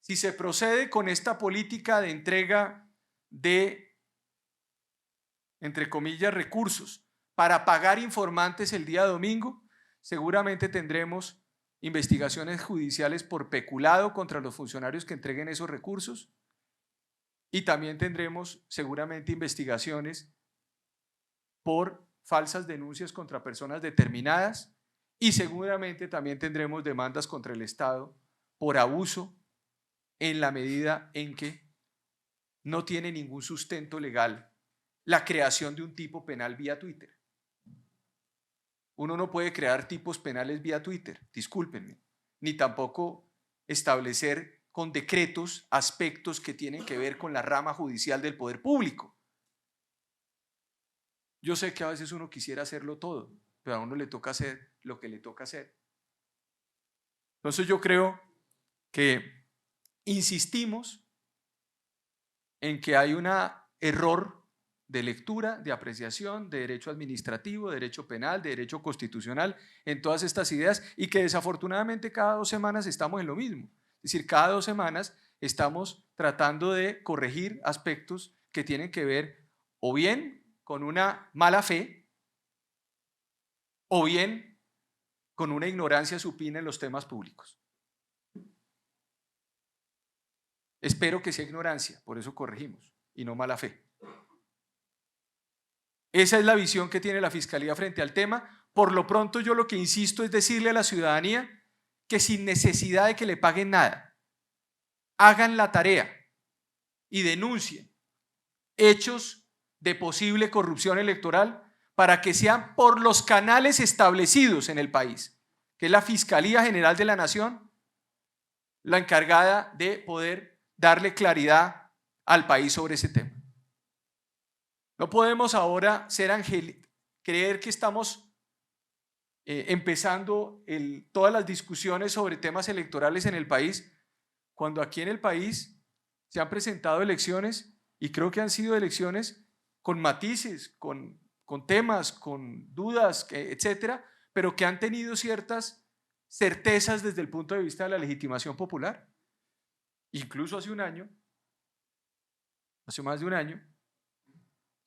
Si se procede con esta política de entrega de, entre comillas, recursos para pagar informantes el día domingo, seguramente tendremos investigaciones judiciales por peculado contra los funcionarios que entreguen esos recursos y también tendremos seguramente investigaciones por falsas denuncias contra personas determinadas y seguramente también tendremos demandas contra el Estado por abuso en la medida en que no tiene ningún sustento legal la creación de un tipo penal vía Twitter. Uno no puede crear tipos penales vía Twitter, discúlpenme, ni tampoco establecer con decretos aspectos que tienen que ver con la rama judicial del poder público. Yo sé que a veces uno quisiera hacerlo todo, pero a uno le toca hacer lo que le toca hacer. Entonces yo creo que insistimos en que hay un error de lectura, de apreciación, de derecho administrativo, de derecho penal, de derecho constitucional, en todas estas ideas y que desafortunadamente cada 2 semanas estamos en lo mismo. Es decir, cada 2 semanas estamos tratando de corregir aspectos que tienen que ver o bien con una mala fe o bien con una ignorancia supina en los temas públicos. Espero que sea ignorancia, por eso corregimos, y no mala fe. Esa es la visión que tiene la Fiscalía frente al tema. Por lo pronto yo lo que insisto es decirle a la ciudadanía que sin necesidad de que le paguen nada, hagan la tarea y denuncien hechos de posible corrupción electoral para que sean por los canales establecidos en el país, que es la Fiscalía General de la Nación, la encargada de poder darle claridad al país sobre ese tema. No podemos ahora creer que estamos empezando todas las discusiones sobre temas electorales en el país, cuando aquí en el país se han presentado elecciones y creo que han sido elecciones con matices, con temas, con dudas, etcétera, pero que han tenido ciertas certezas desde el punto de vista de la legitimación popular. Incluso hace más de un año,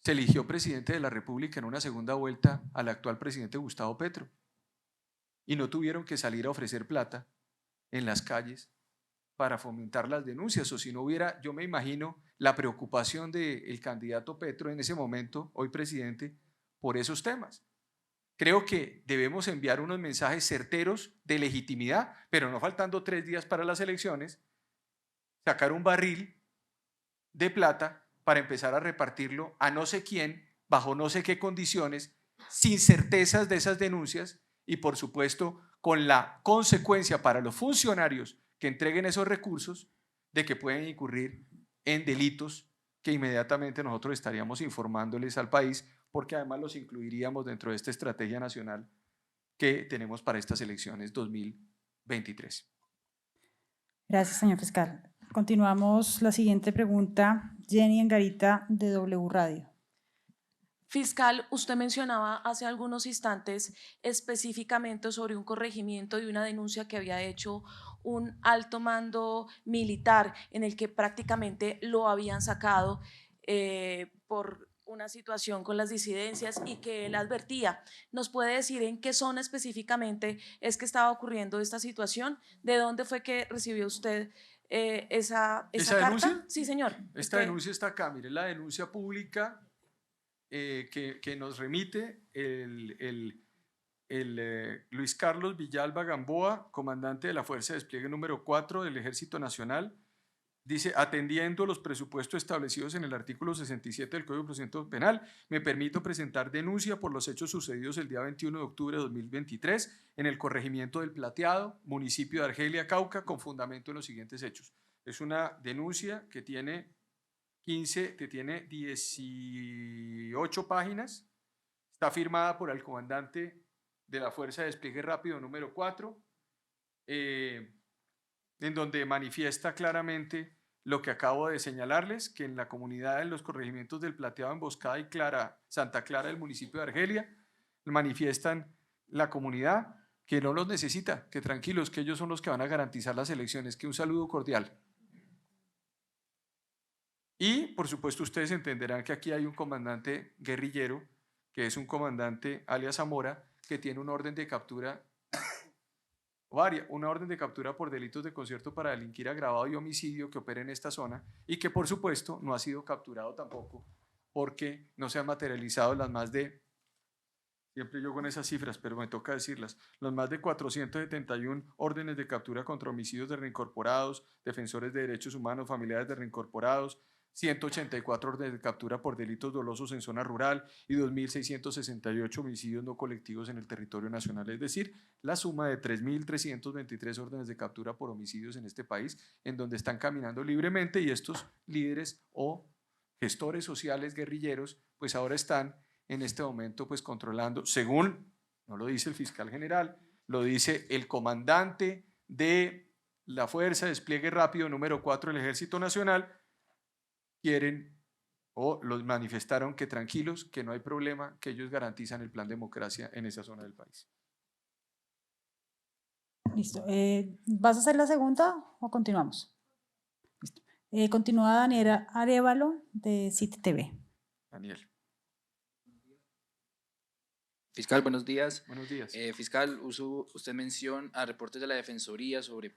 se eligió presidente de la República en una segunda vuelta al actual presidente Gustavo Petro y no tuvieron que salir a ofrecer plata en las calles para fomentar las denuncias, o si no hubiera, yo me imagino, la preocupación del candidato Petro en ese momento, hoy presidente, por esos temas. Creo que debemos enviar unos mensajes certeros de legitimidad, pero no faltando 3 días para las elecciones, sacar un barril de plata para empezar a repartirlo a no sé quién, bajo no sé qué condiciones, sin certezas de esas denuncias y por supuesto con la consecuencia para los funcionarios que entreguen esos recursos de que pueden incurrir en delitos que inmediatamente nosotros estaríamos informándoles al país, porque además los incluiríamos dentro de esta estrategia nacional que tenemos para estas elecciones 2023. Gracias, señor fiscal. Continuamos la siguiente pregunta. Jenny Angarita, de W Radio. Fiscal, usted mencionaba hace algunos instantes específicamente sobre un corregimiento de una denuncia que había hecho un alto mando militar en el que prácticamente lo habían sacado por una situación con las disidencias y que él advertía. ¿Nos puede decir en qué zona específicamente es que estaba ocurriendo esta situación? ¿De dónde fue que recibió usted esa carta? ¿Denuncia? Sí, señor. Esta denuncia está acá, mire, la denuncia pública que nos remite Luis Carlos Villalba Gamboa, comandante de la Fuerza de Despliegue número 4 del Ejército Nacional. Dice, atendiendo los presupuestos establecidos en el artículo 67 del Código de Procedimiento Penal, me permito presentar denuncia por los hechos sucedidos el día 21 de octubre de 2023 en el corregimiento del Plateado, municipio de Argelia, Cauca, con fundamento en los siguientes hechos. Es una denuncia que tiene 18 páginas, está firmada por el comandante de la Fuerza de Despliegue Rápido número 4, en donde manifiesta claramente lo que acabo de señalarles, que en la comunidad, en los corregimientos del Plateado, Emboscada y Santa Clara del municipio de Argelia, manifiestan la comunidad que no los necesita, que tranquilos, que ellos son los que van a garantizar las elecciones. Que un saludo cordial. Y, por supuesto, ustedes entenderán que aquí hay un comandante guerrillero, que es un comandante alias Zamora, que tiene una orden de captura, una orden de captura por delitos de concierto para delinquir agravado y homicidio que opera en esta zona, y que, por supuesto, no ha sido capturado tampoco, porque no se han materializado las más de, siempre yo con esas cifras, pero me toca decirlas, los más de 471 órdenes de captura contra homicidios de reincorporados, defensores de derechos humanos, familiares de reincorporados, 184 órdenes de captura por delitos dolosos en zona rural y 2.668 homicidios no colectivos en el territorio nacional. Es decir, la suma de 3.323 órdenes de captura por homicidios en este país, en donde están caminando libremente, y estos líderes o gestores sociales guerrilleros, pues ahora están en este momento pues controlando, según, no lo dice el fiscal general, lo dice el comandante de la Fuerza de Despliegue Rápido número 4 del Ejército Nacional, quieren o los manifestaron que tranquilos, que no hay problema, que ellos garantizan el plan democracia en esa zona del país. Listo. ¿Vas a hacer la segunda o continuamos? Listo. Continúa Daniela Arévalo de City TV. Daniel. Fiscal, buenos días. Buenos días. Fiscal, usted menciona a reportes de la Defensoría sobre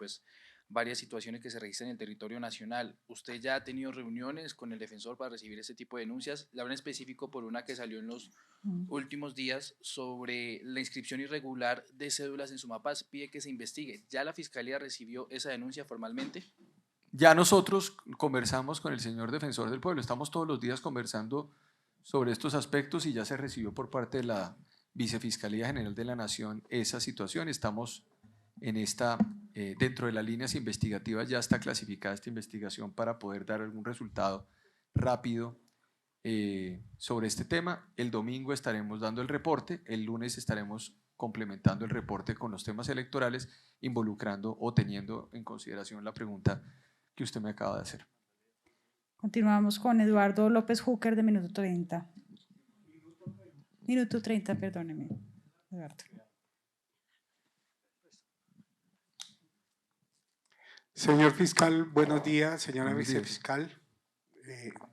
varias situaciones que se registran en el territorio nacional. ¿Usted ya ha tenido reuniones con el defensor para recibir este tipo de denuncias? Le hablo en específico por una que salió en los últimos días sobre la inscripción irregular de cédulas en Sumapas. Pide que se investigue. ¿Ya la Fiscalía recibió esa denuncia formalmente? Ya nosotros conversamos con el señor defensor del pueblo, estamos todos los días conversando sobre estos aspectos y ya se recibió por parte de la Vicefiscalía General de la Nación esa situación. Estamos en dentro de las líneas investigativas, ya está clasificada esta investigación para poder dar algún resultado rápido sobre este tema. El domingo estaremos dando el reporte, el lunes estaremos complementando el reporte con los temas electorales, involucrando o teniendo en consideración la pregunta que usted me acaba de hacer. Continuamos con Eduardo López Júcar de Minuto 30. Minuto 30, perdóneme, Eduardo. Señor fiscal, buenos días. Señora Buenos días. vicefiscal,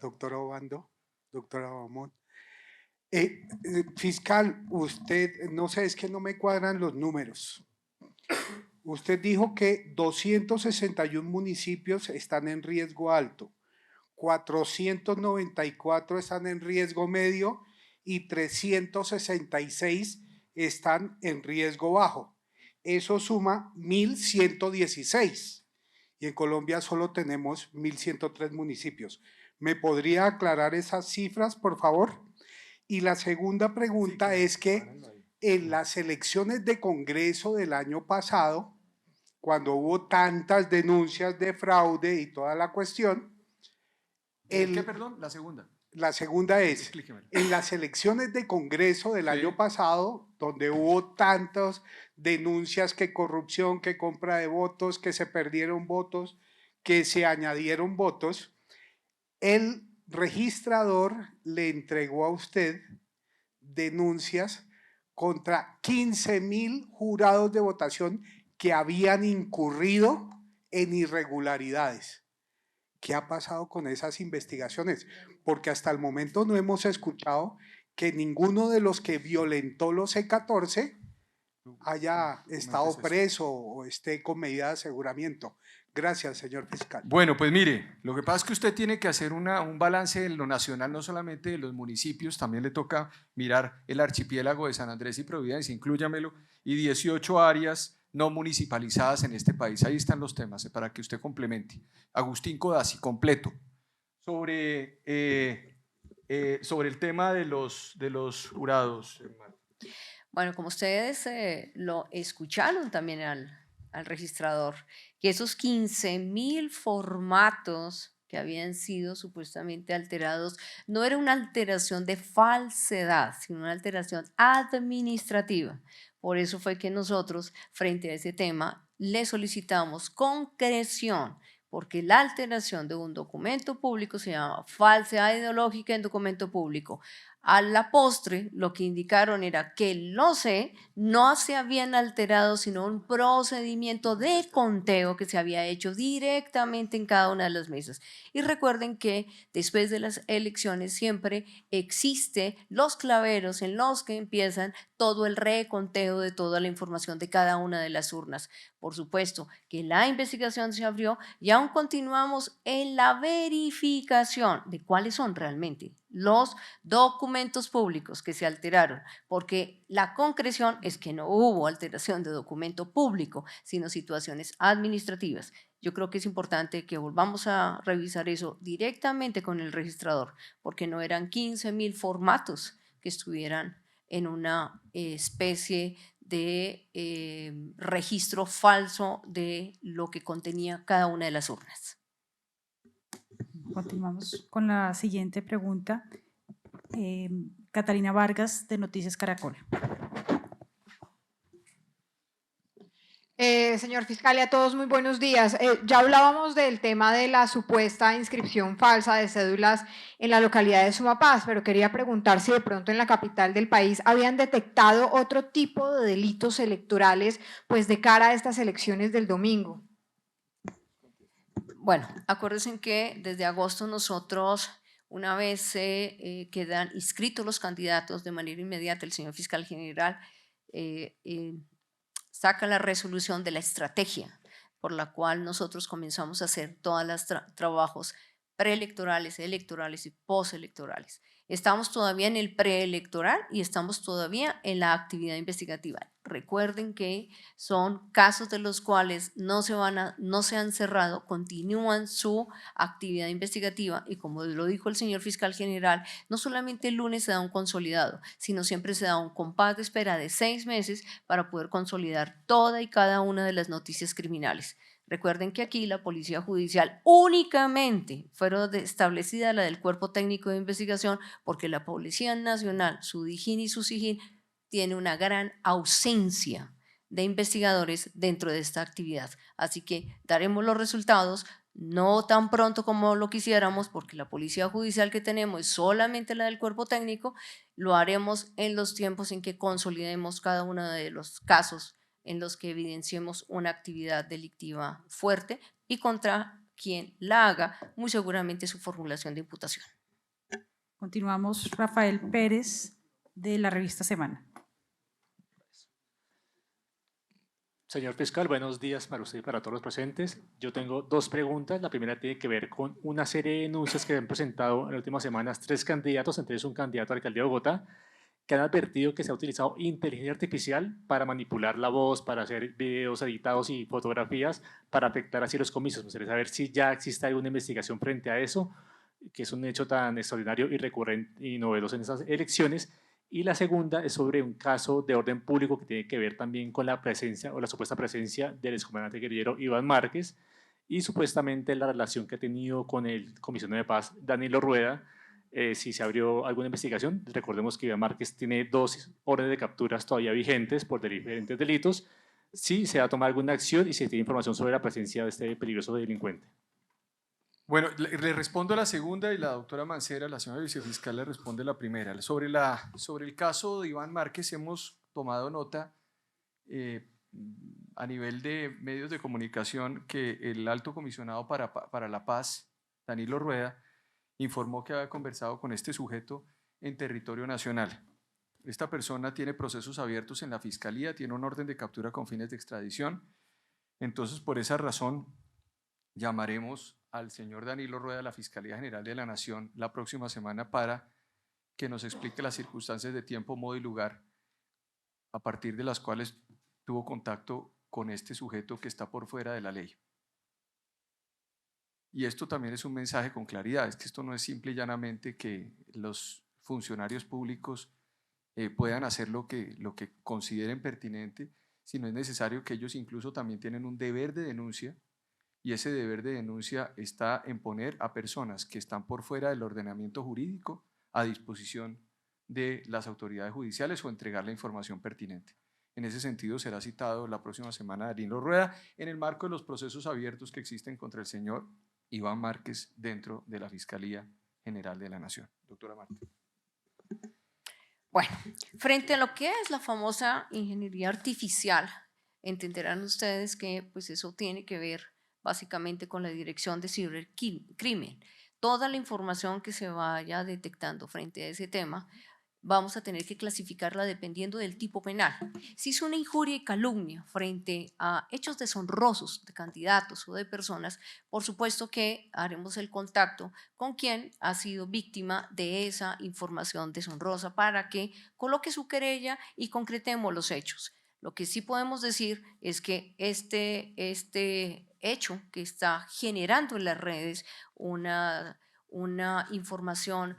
doctora Obando, doctora Bamón. Fiscal, usted, no sé, es que no me cuadran los números. Usted dijo que 261 municipios están en riesgo alto, 494 están en riesgo medio y 366 están en riesgo bajo. Eso suma 1.116. Y en Colombia solo tenemos 1.103 municipios. ¿Me podría aclarar esas cifras, por favor? Y la segunda pregunta es que en las elecciones de Congreso del año pasado, cuando hubo tantas denuncias de fraude y toda la cuestión… ¿Qué, perdón? La segunda. La segunda es, Explíquemelo. en las elecciones de Congreso del año pasado, donde hubo tantas denuncias que corrupción, que compra de votos, que se perdieron votos, que se añadieron votos, el registrador le entregó a usted denuncias contra 15.000 jurados de votación que habían incurrido en irregularidades. ¿Qué ha pasado con esas investigaciones? Porque hasta el momento no hemos escuchado que ninguno de los que violentó los C-14 haya estado preso o esté con medida de aseguramiento. Gracias, señor fiscal. Bueno, pues mire, lo que pasa es que usted tiene que hacer un balance de lo nacional, no solamente de los municipios, también le toca mirar el archipiélago de San Andrés y Providencia, inclúyamelo, y 18 áreas no municipalizadas en este país. Ahí están los temas para que usted complemente. Agustín Codazzi, completo. Sobre el tema de los jurados. Bueno, como ustedes lo escucharon también al al registrador que esos 15.000 formatos que habían sido supuestamente alterados no era una alteración de falsedad, sino una alteración administrativa. Por eso fue que nosotros, frente a ese tema, le solicitamos concreción, porque la alteración de un documento público se llama falsedad ideológica en documento público. A la postre, lo que indicaron era que los no se habían alterado, sino un procedimiento de conteo que se había hecho directamente en cada una de las mesas. Y recuerden que después de las elecciones siempre existe los claveros en los que empiezan todo el reconteo de toda la información de cada una de las urnas. Por supuesto que la investigación se abrió y aún continuamos en la verificación de cuáles son realmente los documentos públicos que se alteraron, porque la concreción es que no hubo alteración de documento público, sino situaciones administrativas. Yo creo que es importante que volvamos a revisar eso directamente con el registrador, porque no eran 15.000 formatos que estuvieran en una especie de registro falso de lo que contenía cada una de las urnas. Continuamos con la siguiente pregunta. Catalina Vargas, de Noticias Caracol. Señor fiscal y a todos, muy buenos días. Ya hablábamos del tema de la supuesta inscripción falsa de cédulas en la localidad de Sumapaz, pero quería preguntar si de pronto en la capital del país habían detectado otro tipo de delitos electorales, pues de cara a estas elecciones del domingo. Bueno, acuérdense que desde agosto nosotros, una vez se quedan inscritos los candidatos de manera inmediata, el señor fiscal general saca la resolución de la estrategia por la cual nosotros comenzamos a hacer todos los trabajos preelectorales, electorales y postelectorales. Estamos todavía en el preelectoral y estamos todavía en la actividad investigativa. Recuerden que son casos de los cuales no se han cerrado, continúan su actividad investigativa y como lo dijo el señor fiscal general, no solamente el lunes se da un consolidado, sino siempre se da un compás de espera de 6 meses para poder consolidar toda y cada una de las noticias criminales. Recuerden que aquí la Policía Judicial únicamente fueron establecida la del Cuerpo Técnico de Investigación porque la Policía Nacional, su DIJÍN y su SIJÍN, tiene una gran ausencia de investigadores dentro de esta actividad. Así que daremos los resultados no tan pronto como lo quisiéramos porque la Policía Judicial que tenemos es solamente la del Cuerpo Técnico, lo haremos en los tiempos en que consolidemos cada uno de los casos en los que evidenciemos una actividad delictiva fuerte y contra quien la haga, muy seguramente su formulación de imputación. Continuamos, Rafael Pérez, de la revista Semana. Señor fiscal, buenos días para usted y para todos los presentes. Yo tengo 2 preguntas. La primera tiene que ver con una serie de denuncias que han presentado en las últimas semanas 3 candidatos, entre ellos un candidato a la alcaldía de Bogotá, que han advertido que se ha utilizado inteligencia artificial para manipular la voz, para hacer videos editados y fotografías, para afectar así los comicios. Me gustaría saber si ya existe alguna investigación frente a eso, que es un hecho tan extraordinario y recurrente y novedoso en estas elecciones. Y la segunda es sobre un caso de orden público que tiene que ver también con la presencia o la supuesta presencia del excomandante guerrillero Iván Márquez y supuestamente la relación que ha tenido con el comisionado de paz Danilo Rueda. Si se abrió alguna investigación, recordemos que Iván Márquez tiene 2 órdenes de capturas todavía vigentes por diferentes delitos, si se va a tomar alguna acción y si tiene información sobre la presencia de este peligroso delincuente. Bueno, le respondo a la segunda y la doctora Mancera, la señora vicefiscal, le responde la primera. Sobre el caso de Iván Márquez hemos tomado nota a nivel de medios de comunicación que el alto comisionado para la paz, Danilo Rueda, informó que había conversado con este sujeto en territorio nacional. Esta persona tiene procesos abiertos en la fiscalía, tiene un orden de captura con fines de extradición. Entonces, por esa razón, llamaremos al señor Danilo Rueda a la Fiscalía General de la Nación la próxima semana para que nos explique las circunstancias de tiempo, modo y lugar a partir de las cuales tuvo contacto con este sujeto que está por fuera de la ley. Y esto también es un mensaje con claridad, es que esto no es simple y llanamente que los funcionarios públicos puedan hacer lo que consideren pertinente, sino es necesario que ellos incluso también tienen un deber de denuncia, y ese deber de denuncia está en poner a personas que están por fuera del ordenamiento jurídico a disposición de las autoridades judiciales o entregar la información pertinente. En ese sentido, será citado la próxima semana Danilo Rueda en el marco de los procesos abiertos que existen contra el señor Iván Márquez dentro de la Fiscalía General de la Nación. Doctora Marta. Bueno, frente a lo que es la famosa ingeniería artificial, entenderán ustedes que pues eso tiene que ver básicamente con la Dirección de Cibercrimen. Toda la información que se vaya detectando frente a ese tema, vamos a tener que clasificarla dependiendo del tipo penal. Si es una injuria y calumnia frente a hechos deshonrosos de candidatos o de personas, por supuesto que haremos el contacto con quien ha sido víctima de esa información deshonrosa para que coloque su querella y concretemos los hechos. Lo que sí podemos decir es que este hecho que está generando en las redes una información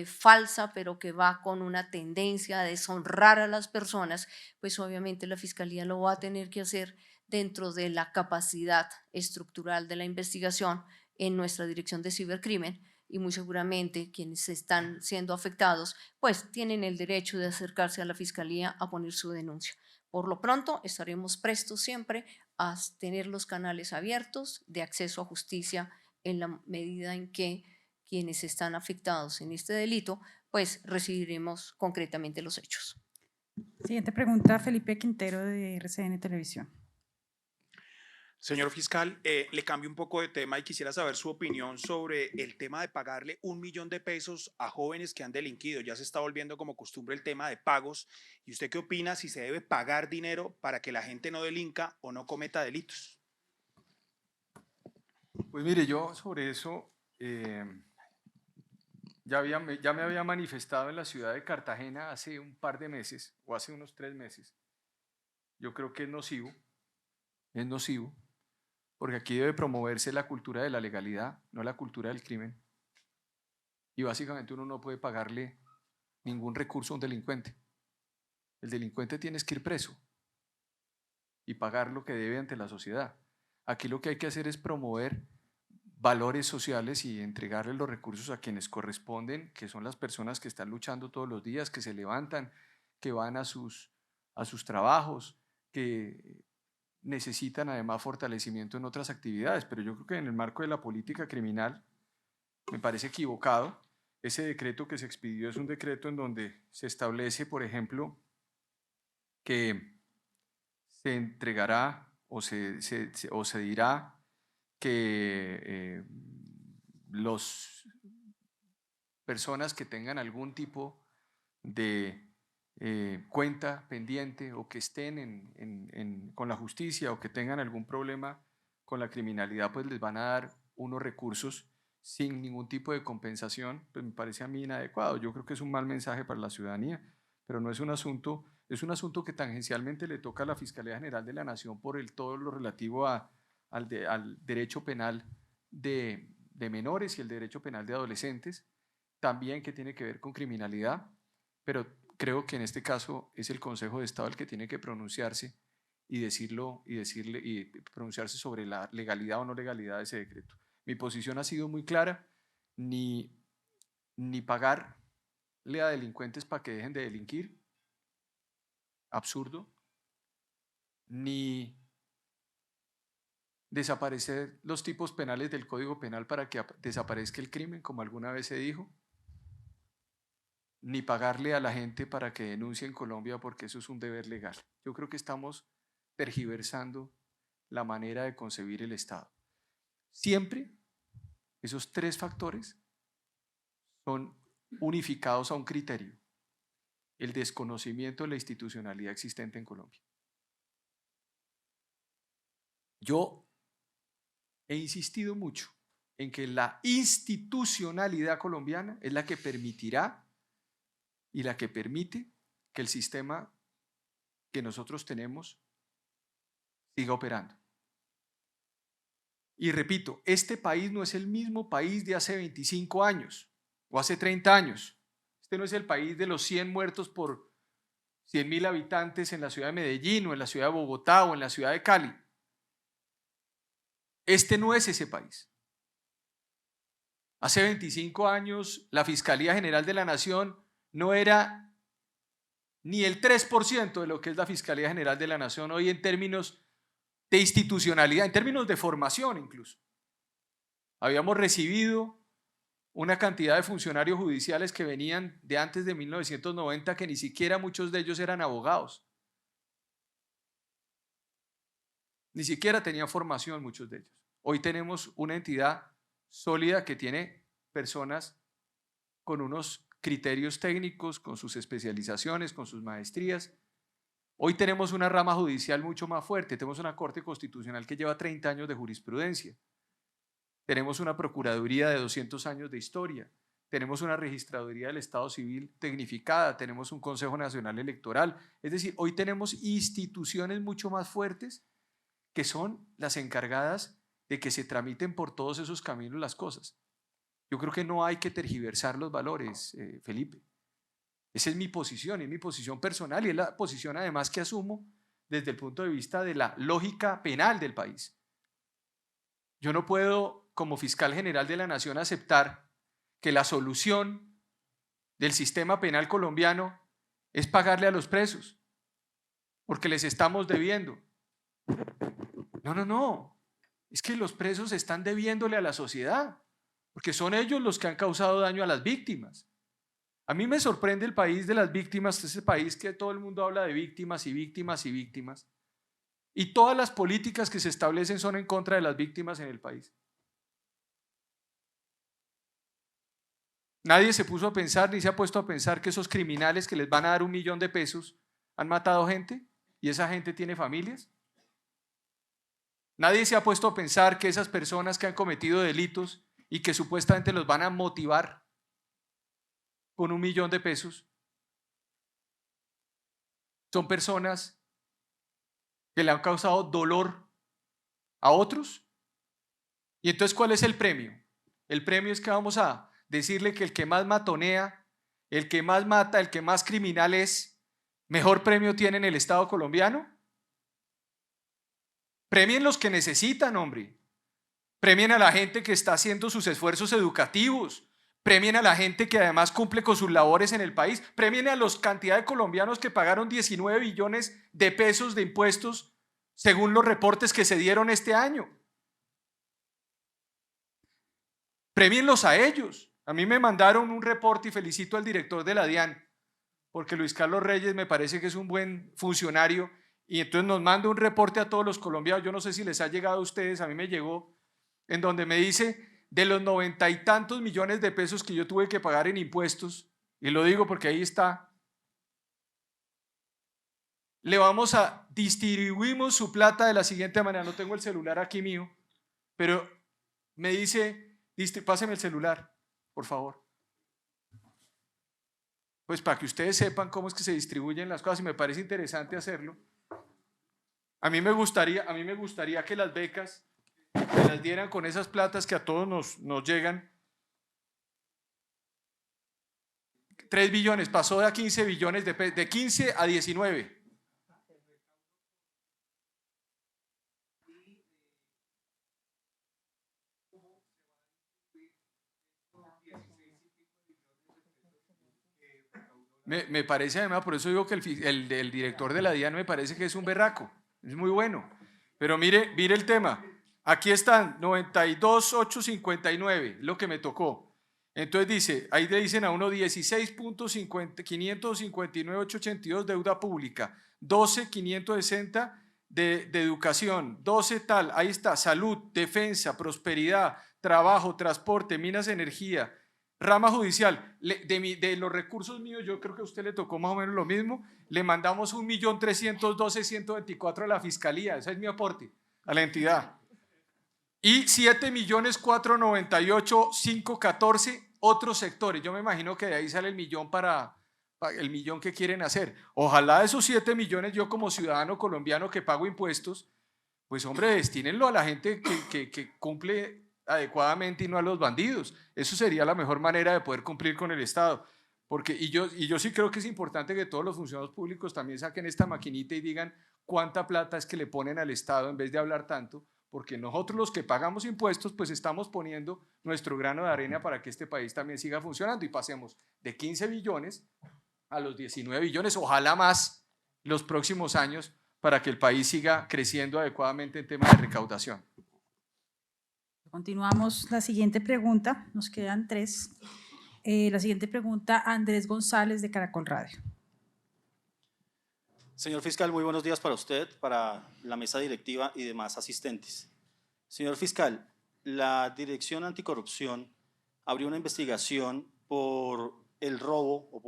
falsa, pero que va con una tendencia a deshonrar a las personas, pues obviamente la Fiscalía lo va a tener que hacer dentro de la capacidad estructural de la investigación en nuestra Dirección de Cibercrimen, y muy seguramente quienes están siendo afectados pues tienen el derecho de acercarse a la Fiscalía a poner su denuncia. Por lo pronto estaremos prestos siempre a tener los canales abiertos de acceso a justicia en la medida en que quienes están afectados en este delito, pues recibiremos concretamente los hechos. Siguiente pregunta, Felipe Quintero de RCN Televisión. Señor fiscal, le cambio un poco de tema y quisiera saber su opinión sobre el tema de pagarle $1.000.000 a jóvenes que han delinquido. Ya se está volviendo como costumbre el tema de pagos. ¿Y usted qué opina si se debe pagar dinero para que la gente no delinca o no cometa delitos? Pues mire, yo sobre eso ya me había manifestado en la ciudad de Cartagena hace un par de meses, o hace unos 3 meses. Yo creo que es nocivo, porque aquí debe promoverse la cultura de la legalidad, no la cultura del crimen. Y básicamente uno no puede pagarle ningún recurso a un delincuente. El delincuente tiene que ir preso y pagar lo que debe ante la sociedad. Aquí lo que hay que hacer es promover valores sociales y entregarle los recursos a quienes corresponden, que son las personas que están luchando todos los días, que se levantan, que van a sus trabajos, que necesitan además fortalecimiento en otras actividades. Pero yo creo que en el marco de la política criminal me parece equivocado. Ese decreto que se expidió es un decreto en donde se establece, por ejemplo, que se entregará o se dirá que las personas que tengan algún tipo de cuenta pendiente o que estén con la justicia o que tengan algún problema con la criminalidad, pues les van a dar unos recursos sin ningún tipo de compensación. Pues me parece a mí inadecuado. Yo creo que es un mal mensaje para la ciudadanía, pero no es un asunto, es un asunto que tangencialmente le toca a la Fiscalía General de la Nación por todo lo relativo al derecho penal de menores y el derecho penal de adolescentes, también que tiene que ver con criminalidad, pero creo que en este caso es el Consejo de Estado el que tiene que pronunciarse y pronunciarse sobre la legalidad o no legalidad de ese decreto. Mi posición ha sido muy clara: ni pagarle a delincuentes para que dejen de delinquir, absurdo, ni desaparecer los tipos penales del Código Penal para que desaparezca el crimen, como alguna vez se dijo, ni pagarle a la gente para que denuncie en Colombia, porque eso es un deber legal. Yo creo que estamos tergiversando la manera de concebir el Estado. Siempre esos 3 factores son unificados a un criterio: el desconocimiento de la institucionalidad existente en Colombia. Yo he insistido mucho en que la institucionalidad colombiana es la que permitirá y la que permite que el sistema que nosotros tenemos siga operando. Y repito, este país no es el mismo país de hace 25 años o hace 30 años. Este no es el país de los 100 muertos por 100.000 habitantes en la ciudad de Medellín o en la ciudad de Bogotá o en la ciudad de Cali. Este no es ese país. Hace 25 años la Fiscalía General de la Nación no era ni el 3% de lo que es la Fiscalía General de la Nación hoy en términos de institucionalidad, en términos de formación incluso. Habíamos recibido una cantidad de funcionarios judiciales que venían de antes de 1990 que ni siquiera muchos de ellos eran abogados. Ni siquiera tenían formación muchos de ellos. Hoy tenemos una entidad sólida que tiene personas con unos criterios técnicos, con sus especializaciones, con sus maestrías. Hoy tenemos una rama judicial mucho más fuerte, tenemos una Corte Constitucional que lleva 30 años de jurisprudencia, tenemos una Procuraduría de 200 años de historia, tenemos una Registraduría del Estado Civil tecnificada, tenemos un Consejo Nacional Electoral, es decir, hoy tenemos instituciones mucho más fuertes que son las encargadas de que se tramiten por todos esos caminos las cosas. Yo creo que no hay que tergiversar los valores, Felipe. Esa es mi posición personal y es la posición además que asumo desde el punto de vista de la lógica penal del país. Yo no puedo, como fiscal general de la Nación, aceptar que la solución del sistema penal colombiano es pagarle a los presos, porque les estamos debiendo. No. Es que los presos están debiéndole a la sociedad, porque son ellos los que han causado daño a las víctimas. A mí me sorprende el país de las víctimas, ese país que todo el mundo habla de víctimas y víctimas y víctimas, y todas las políticas que se establecen son en contra de las víctimas en el país. Nadie se puso a pensar ni se ha puesto a pensar que esos criminales que les van a dar 1 millón de pesos han matado gente y esa gente tiene familias. Nadie se ha puesto a pensar que esas personas que han cometido delitos y que supuestamente los van a motivar con 1 millón de pesos son personas que le han causado dolor a otros. Y entonces, ¿cuál es el premio? El premio es que vamos a decirle que el que más matonea, el que más mata, el que más criminal es, mejor premio tiene en el Estado colombiano. Premien los que necesitan, hombre. Premien a la gente que está haciendo sus esfuerzos educativos. Premien a la gente que además cumple con sus labores en el país. Premien a los cantidad de colombianos que pagaron 19 billones de pesos de impuestos según los reportes que se dieron este año. Premienlos a ellos. A mí me mandaron un reporte y felicito al director de la DIAN, porque Luis Carlos Reyes me parece que es un buen funcionario y entonces nos manda un reporte a todos los colombianos. Yo no sé si les ha llegado a ustedes, a mí me llegó, en donde me dice de los 90 y tantos millones de pesos que yo tuve que pagar en impuestos, y lo digo porque ahí está, le vamos a distribuimos su plata de la siguiente manera. No tengo el celular aquí mío, pero me dice, páseme el celular, por favor. Pues para que ustedes sepan cómo es que se distribuyen las cosas y me parece interesante hacerlo. A mí me gustaría que las becas se las dieran con esas platas que a todos nos llegan. 3 billones, pasó de a 15 billones de 15 a 19. Me parece además, por eso digo que el director de la DIAN me parece que es un berraco, es muy bueno. Pero mire el tema, aquí están 92.859, lo que me tocó. Entonces dice, ahí le dicen a uno 16.559.882 deuda pública, 12.560 de educación, 12 tal, ahí está, salud, defensa, prosperidad, trabajo, transporte, minas, energía, rama judicial. De los recursos míos, yo creo que a usted le tocó más o menos lo mismo, le mandamos 1.312.124 a la fiscalía, ese es mi aporte a la entidad. Y 7.498.514 otros sectores. Yo me imagino que de ahí sale el millón para el millón que quieren hacer. Ojalá esos 7 millones yo como ciudadano colombiano que pago impuestos, pues hombre, destínenlo a la gente que cumple adecuadamente y no a los bandidos. Eso sería la mejor manera de poder cumplir con el Estado. Porque, y yo sí creo que es importante que todos los funcionarios públicos también saquen esta maquinita y digan cuánta plata es que le ponen al Estado en vez de hablar tanto, porque nosotros los que pagamos impuestos pues estamos poniendo nuestro grano de arena para que este país también siga funcionando y pasemos de 15 billones a los 19 billones, ojalá más los próximos años para que el país siga creciendo adecuadamente en temas de recaudación. Continuamos la siguiente pregunta, nos quedan 3. La siguiente pregunta, Andrés González de Caracol Radio. Señor fiscal, muy buenos días para usted, para la mesa directiva y demás asistentes. Señor fiscal, la Dirección Anticorrupción abrió una investigación por el robo o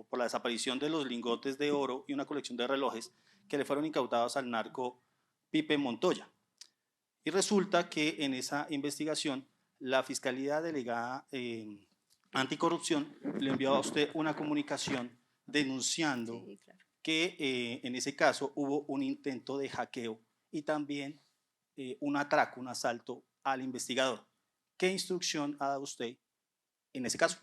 por la desaparición de los lingotes de oro y una colección de relojes que le fueron incautados al narco Pipe Montoya. Y resulta que en esa investigación la Fiscalía Delegada Anticorrupción le envió a usted una comunicación denunciando que en ese caso hubo un intento de hackeo y también un atraco, un asalto al investigador. ¿Qué instrucción ha dado usted en ese caso?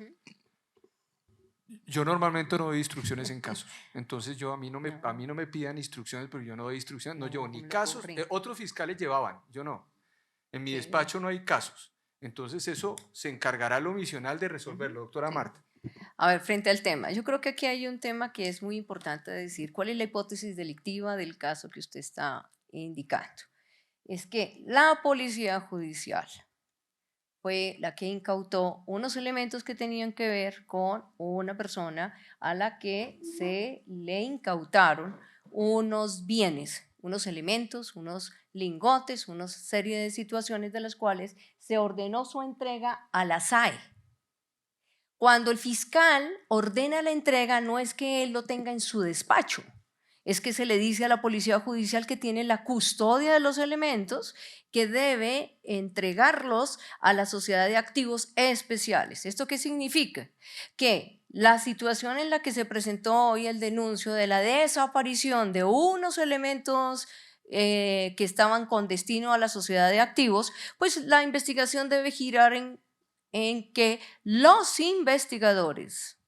Yo normalmente no doy instrucciones en casos, entonces a mí no me pidan instrucciones, pero yo no doy instrucciones, no llevo ni casos, otros fiscales llevaban, yo no. En mi despacho no hay casos, entonces eso se encargará el omisional de resolverlo, doctora Marta. A ver, frente al tema, yo creo que aquí hay un tema que es muy importante decir. ¿Cuál es la hipótesis delictiva del caso que usted está indicando? Es que la policía judicial fue la que incautó unos elementos que tenían que ver con una persona a la que se le incautaron unos bienes, unos elementos, unos lingotes, una serie de situaciones de las cuales se ordenó su entrega a la SAE. Cuando el fiscal ordena la entrega, no es que él lo tenga en su despacho, es que se le dice a la policía judicial que tiene la custodia de los elementos, que debe entregarlos a la sociedad de activos especiales. ¿Esto qué significa? Que la situación en la que se presentó hoy el denuncio de la desaparición de unos elementos que estaban con destino a la sociedad de activos, pues la investigación debe girar en que los investigadores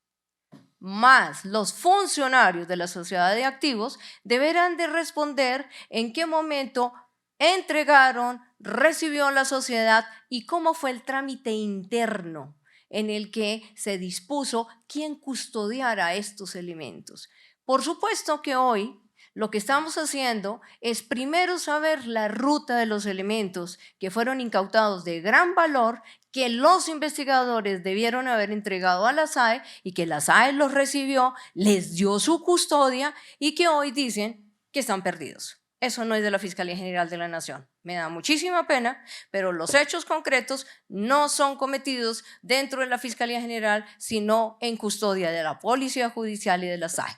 más los funcionarios de la sociedad de activos deberán de responder en qué momento entregaron, recibió la sociedad y cómo fue el trámite interno en el que se dispuso quién custodiara estos elementos. Por supuesto que hoy lo que estamos haciendo es primero saber la ruta de los elementos que fueron incautados de gran valor, que los investigadores debieron haber entregado a la SAE y que la SAE los recibió, les dio su custodia y que hoy dicen que están perdidos. Eso no es de la Fiscalía General de la Nación. Me da muchísima pena, pero los hechos concretos no son cometidos dentro de la Fiscalía General, sino en custodia de la Policía Judicial y de la SAE.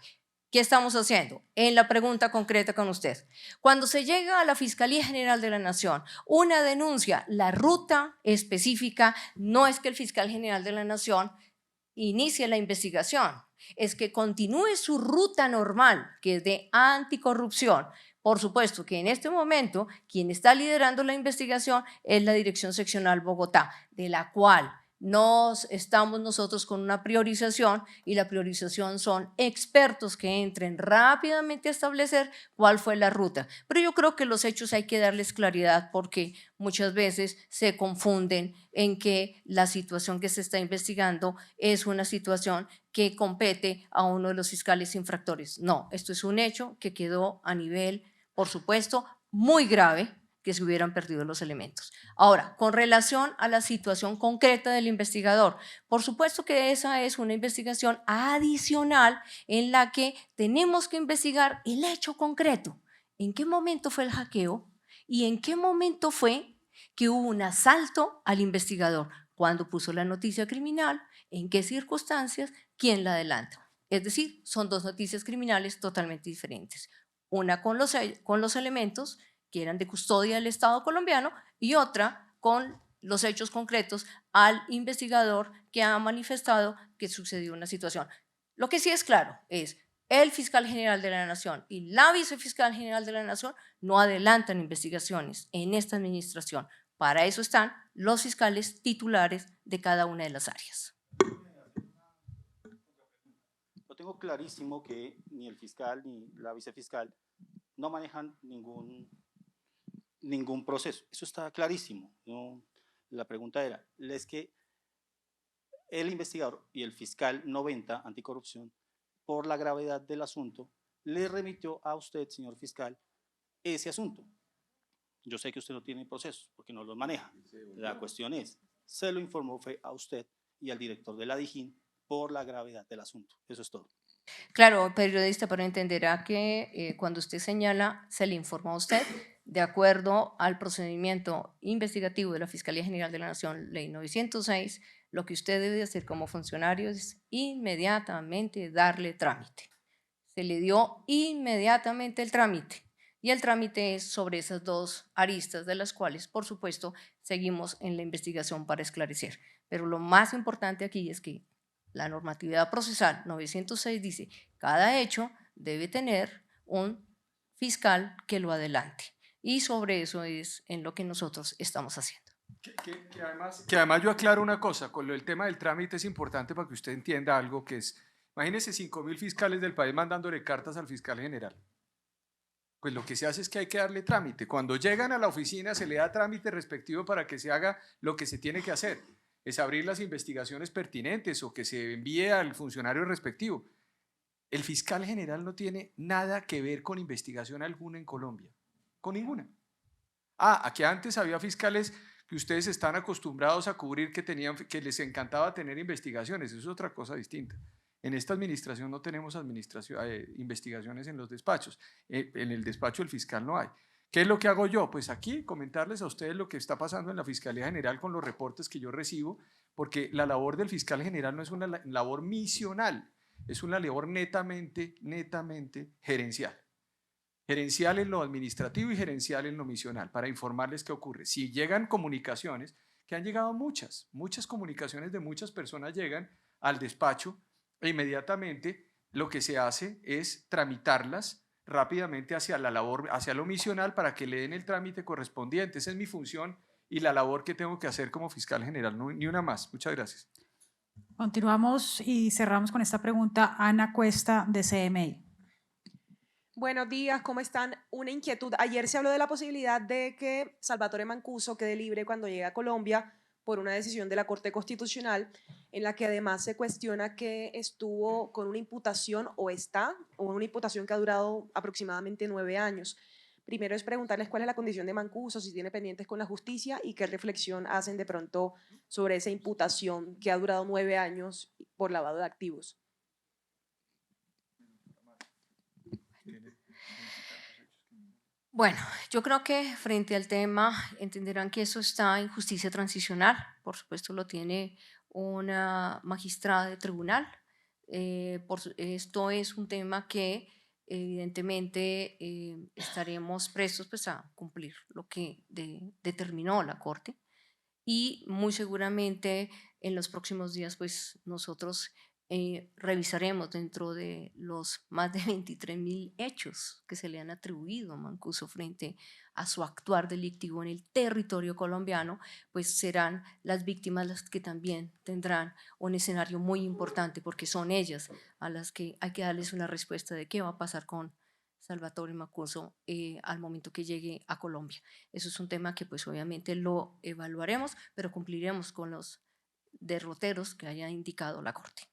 ¿Qué estamos haciendo? En la pregunta concreta con usted. Cuando se llega a la Fiscalía General de la Nación, una denuncia, la ruta específica no es que el fiscal general de la Nación inicie la investigación, es que continúe su ruta normal, que es de anticorrupción. Por supuesto que en este momento quien está liderando la investigación es la Dirección Seccional Bogotá, de la cual estamos nosotros con una priorización y la priorización son expertos que entren rápidamente a establecer cuál fue la ruta. Pero yo creo que los hechos hay que darles claridad porque muchas veces se confunden en que la situación que se está investigando es una situación que compete a uno de los fiscales infractores. No, esto es un hecho que quedó a nivel, por supuesto, muy grave, que se hubieran perdido los elementos. Ahora, con relación a la situación concreta del investigador, por supuesto que esa es una investigación adicional en la que tenemos que investigar el hecho concreto. ¿En qué momento fue el hackeo? ¿Y en qué momento fue que hubo un asalto al investigador? ¿Cuándo puso la noticia criminal? ¿En qué circunstancias? ¿Quién la adelanta? Es decir, son dos noticias criminales totalmente diferentes. Una con los elementos que eran de custodia del Estado colombiano, y otra con los hechos concretos al investigador que ha manifestado que sucedió una situación. Lo que sí es claro es el fiscal general de la Nación y la vicefiscal general de la Nación no adelantan investigaciones en esta administración. Para eso están los fiscales titulares de cada una de las áreas. tengo clarísimo que ni el fiscal ni la vicefiscal no manejan ningún proceso. Eso está clarísimo. ¿No? La pregunta era, es que el investigador y el fiscal 90 anticorrupción, por la gravedad del asunto, le remitió a usted, señor fiscal, ese asunto. Yo sé que usted no tiene procesos porque no los maneja. La cuestión es, se lo informó fue a usted y al director de la DIJÍN por la gravedad del asunto. Eso es todo. Claro, periodista, pero entenderá que cuando usted señala, se le informó a usted de acuerdo al procedimiento investigativo de la Fiscalía General de la Nación, Ley 906, lo que usted debe hacer como funcionario es inmediatamente darle trámite. Se le dio inmediatamente el trámite y el trámite es sobre esas dos aristas de las cuales, por supuesto, seguimos en la investigación para esclarecer. Pero lo más importante aquí es que la normatividad procesal 906 dice, cada hecho debe tener un fiscal que lo adelante. Y sobre eso es en lo que nosotros estamos haciendo. Que además yo aclaro una cosa, con el tema del trámite es importante para que usted entienda algo que es, imagínese 5.000 fiscales del país mandándole cartas al fiscal general. Pues lo que se hace es que hay que darle trámite. Cuando llegan a la oficina se le da trámite respectivo para que se haga lo que se tiene que hacer. Es abrir las investigaciones pertinentes o que se envíe al funcionario respectivo. El fiscal general no tiene nada que ver con investigación alguna en Colombia, con ninguna. Aquí antes había fiscales que ustedes están acostumbrados a cubrir que les encantaba tener investigaciones, eso es otra cosa distinta. En esta administración no tenemos investigaciones en los despachos, en el despacho del fiscal no hay. ¿Qué es lo que hago yo? Pues aquí comentarles a ustedes lo que está pasando en la Fiscalía General con los reportes que yo recibo, porque la labor del fiscal general no es una labor misional, es una labor netamente gerencial. Gerencial en lo administrativo y gerencial en lo misional, para informarles qué ocurre. Si llegan comunicaciones, que han llegado muchas comunicaciones de muchas personas llegan al despacho e inmediatamente lo que se hace es tramitarlas rápidamente hacia la labor, hacia lo misional para que le den el trámite correspondiente. Esa es mi función y la labor que tengo que hacer como fiscal general, no, ni una más. Muchas gracias. Continuamos y cerramos con esta pregunta. Ana Cuesta, de CMI. Buenos días, ¿cómo están? Una inquietud. Ayer se habló de la posibilidad de que Salvatore Mancuso quede libre cuando llegue a Colombia por una decisión de la Corte Constitucional, en la que además se cuestiona que estuvo con una imputación o una imputación que ha durado aproximadamente 9 años. Primero es preguntarles cuál es la condición de Mancuso, si tiene pendientes con la justicia y qué reflexión hacen de pronto sobre esa imputación que ha durado 9 años por lavado de activos. Bueno, yo creo que frente al tema entenderán que eso está en justicia transicional, por supuesto lo tiene una magistrada de tribunal, esto es un tema que evidentemente estaremos prestos pues, a cumplir lo que determinó la Corte y muy seguramente en los próximos días pues nosotros revisaremos dentro de los más de 23.000 hechos que se le han atribuido a Mancuso frente a su actuar delictivo en el territorio colombiano, pues serán las víctimas las que también tendrán un escenario muy importante porque son ellas a las que hay que darles una respuesta de qué va a pasar con Salvatore Mancuso al momento que llegue a Colombia. Eso es un tema que pues obviamente lo evaluaremos, pero cumpliremos con los derroteros que haya indicado la Corte.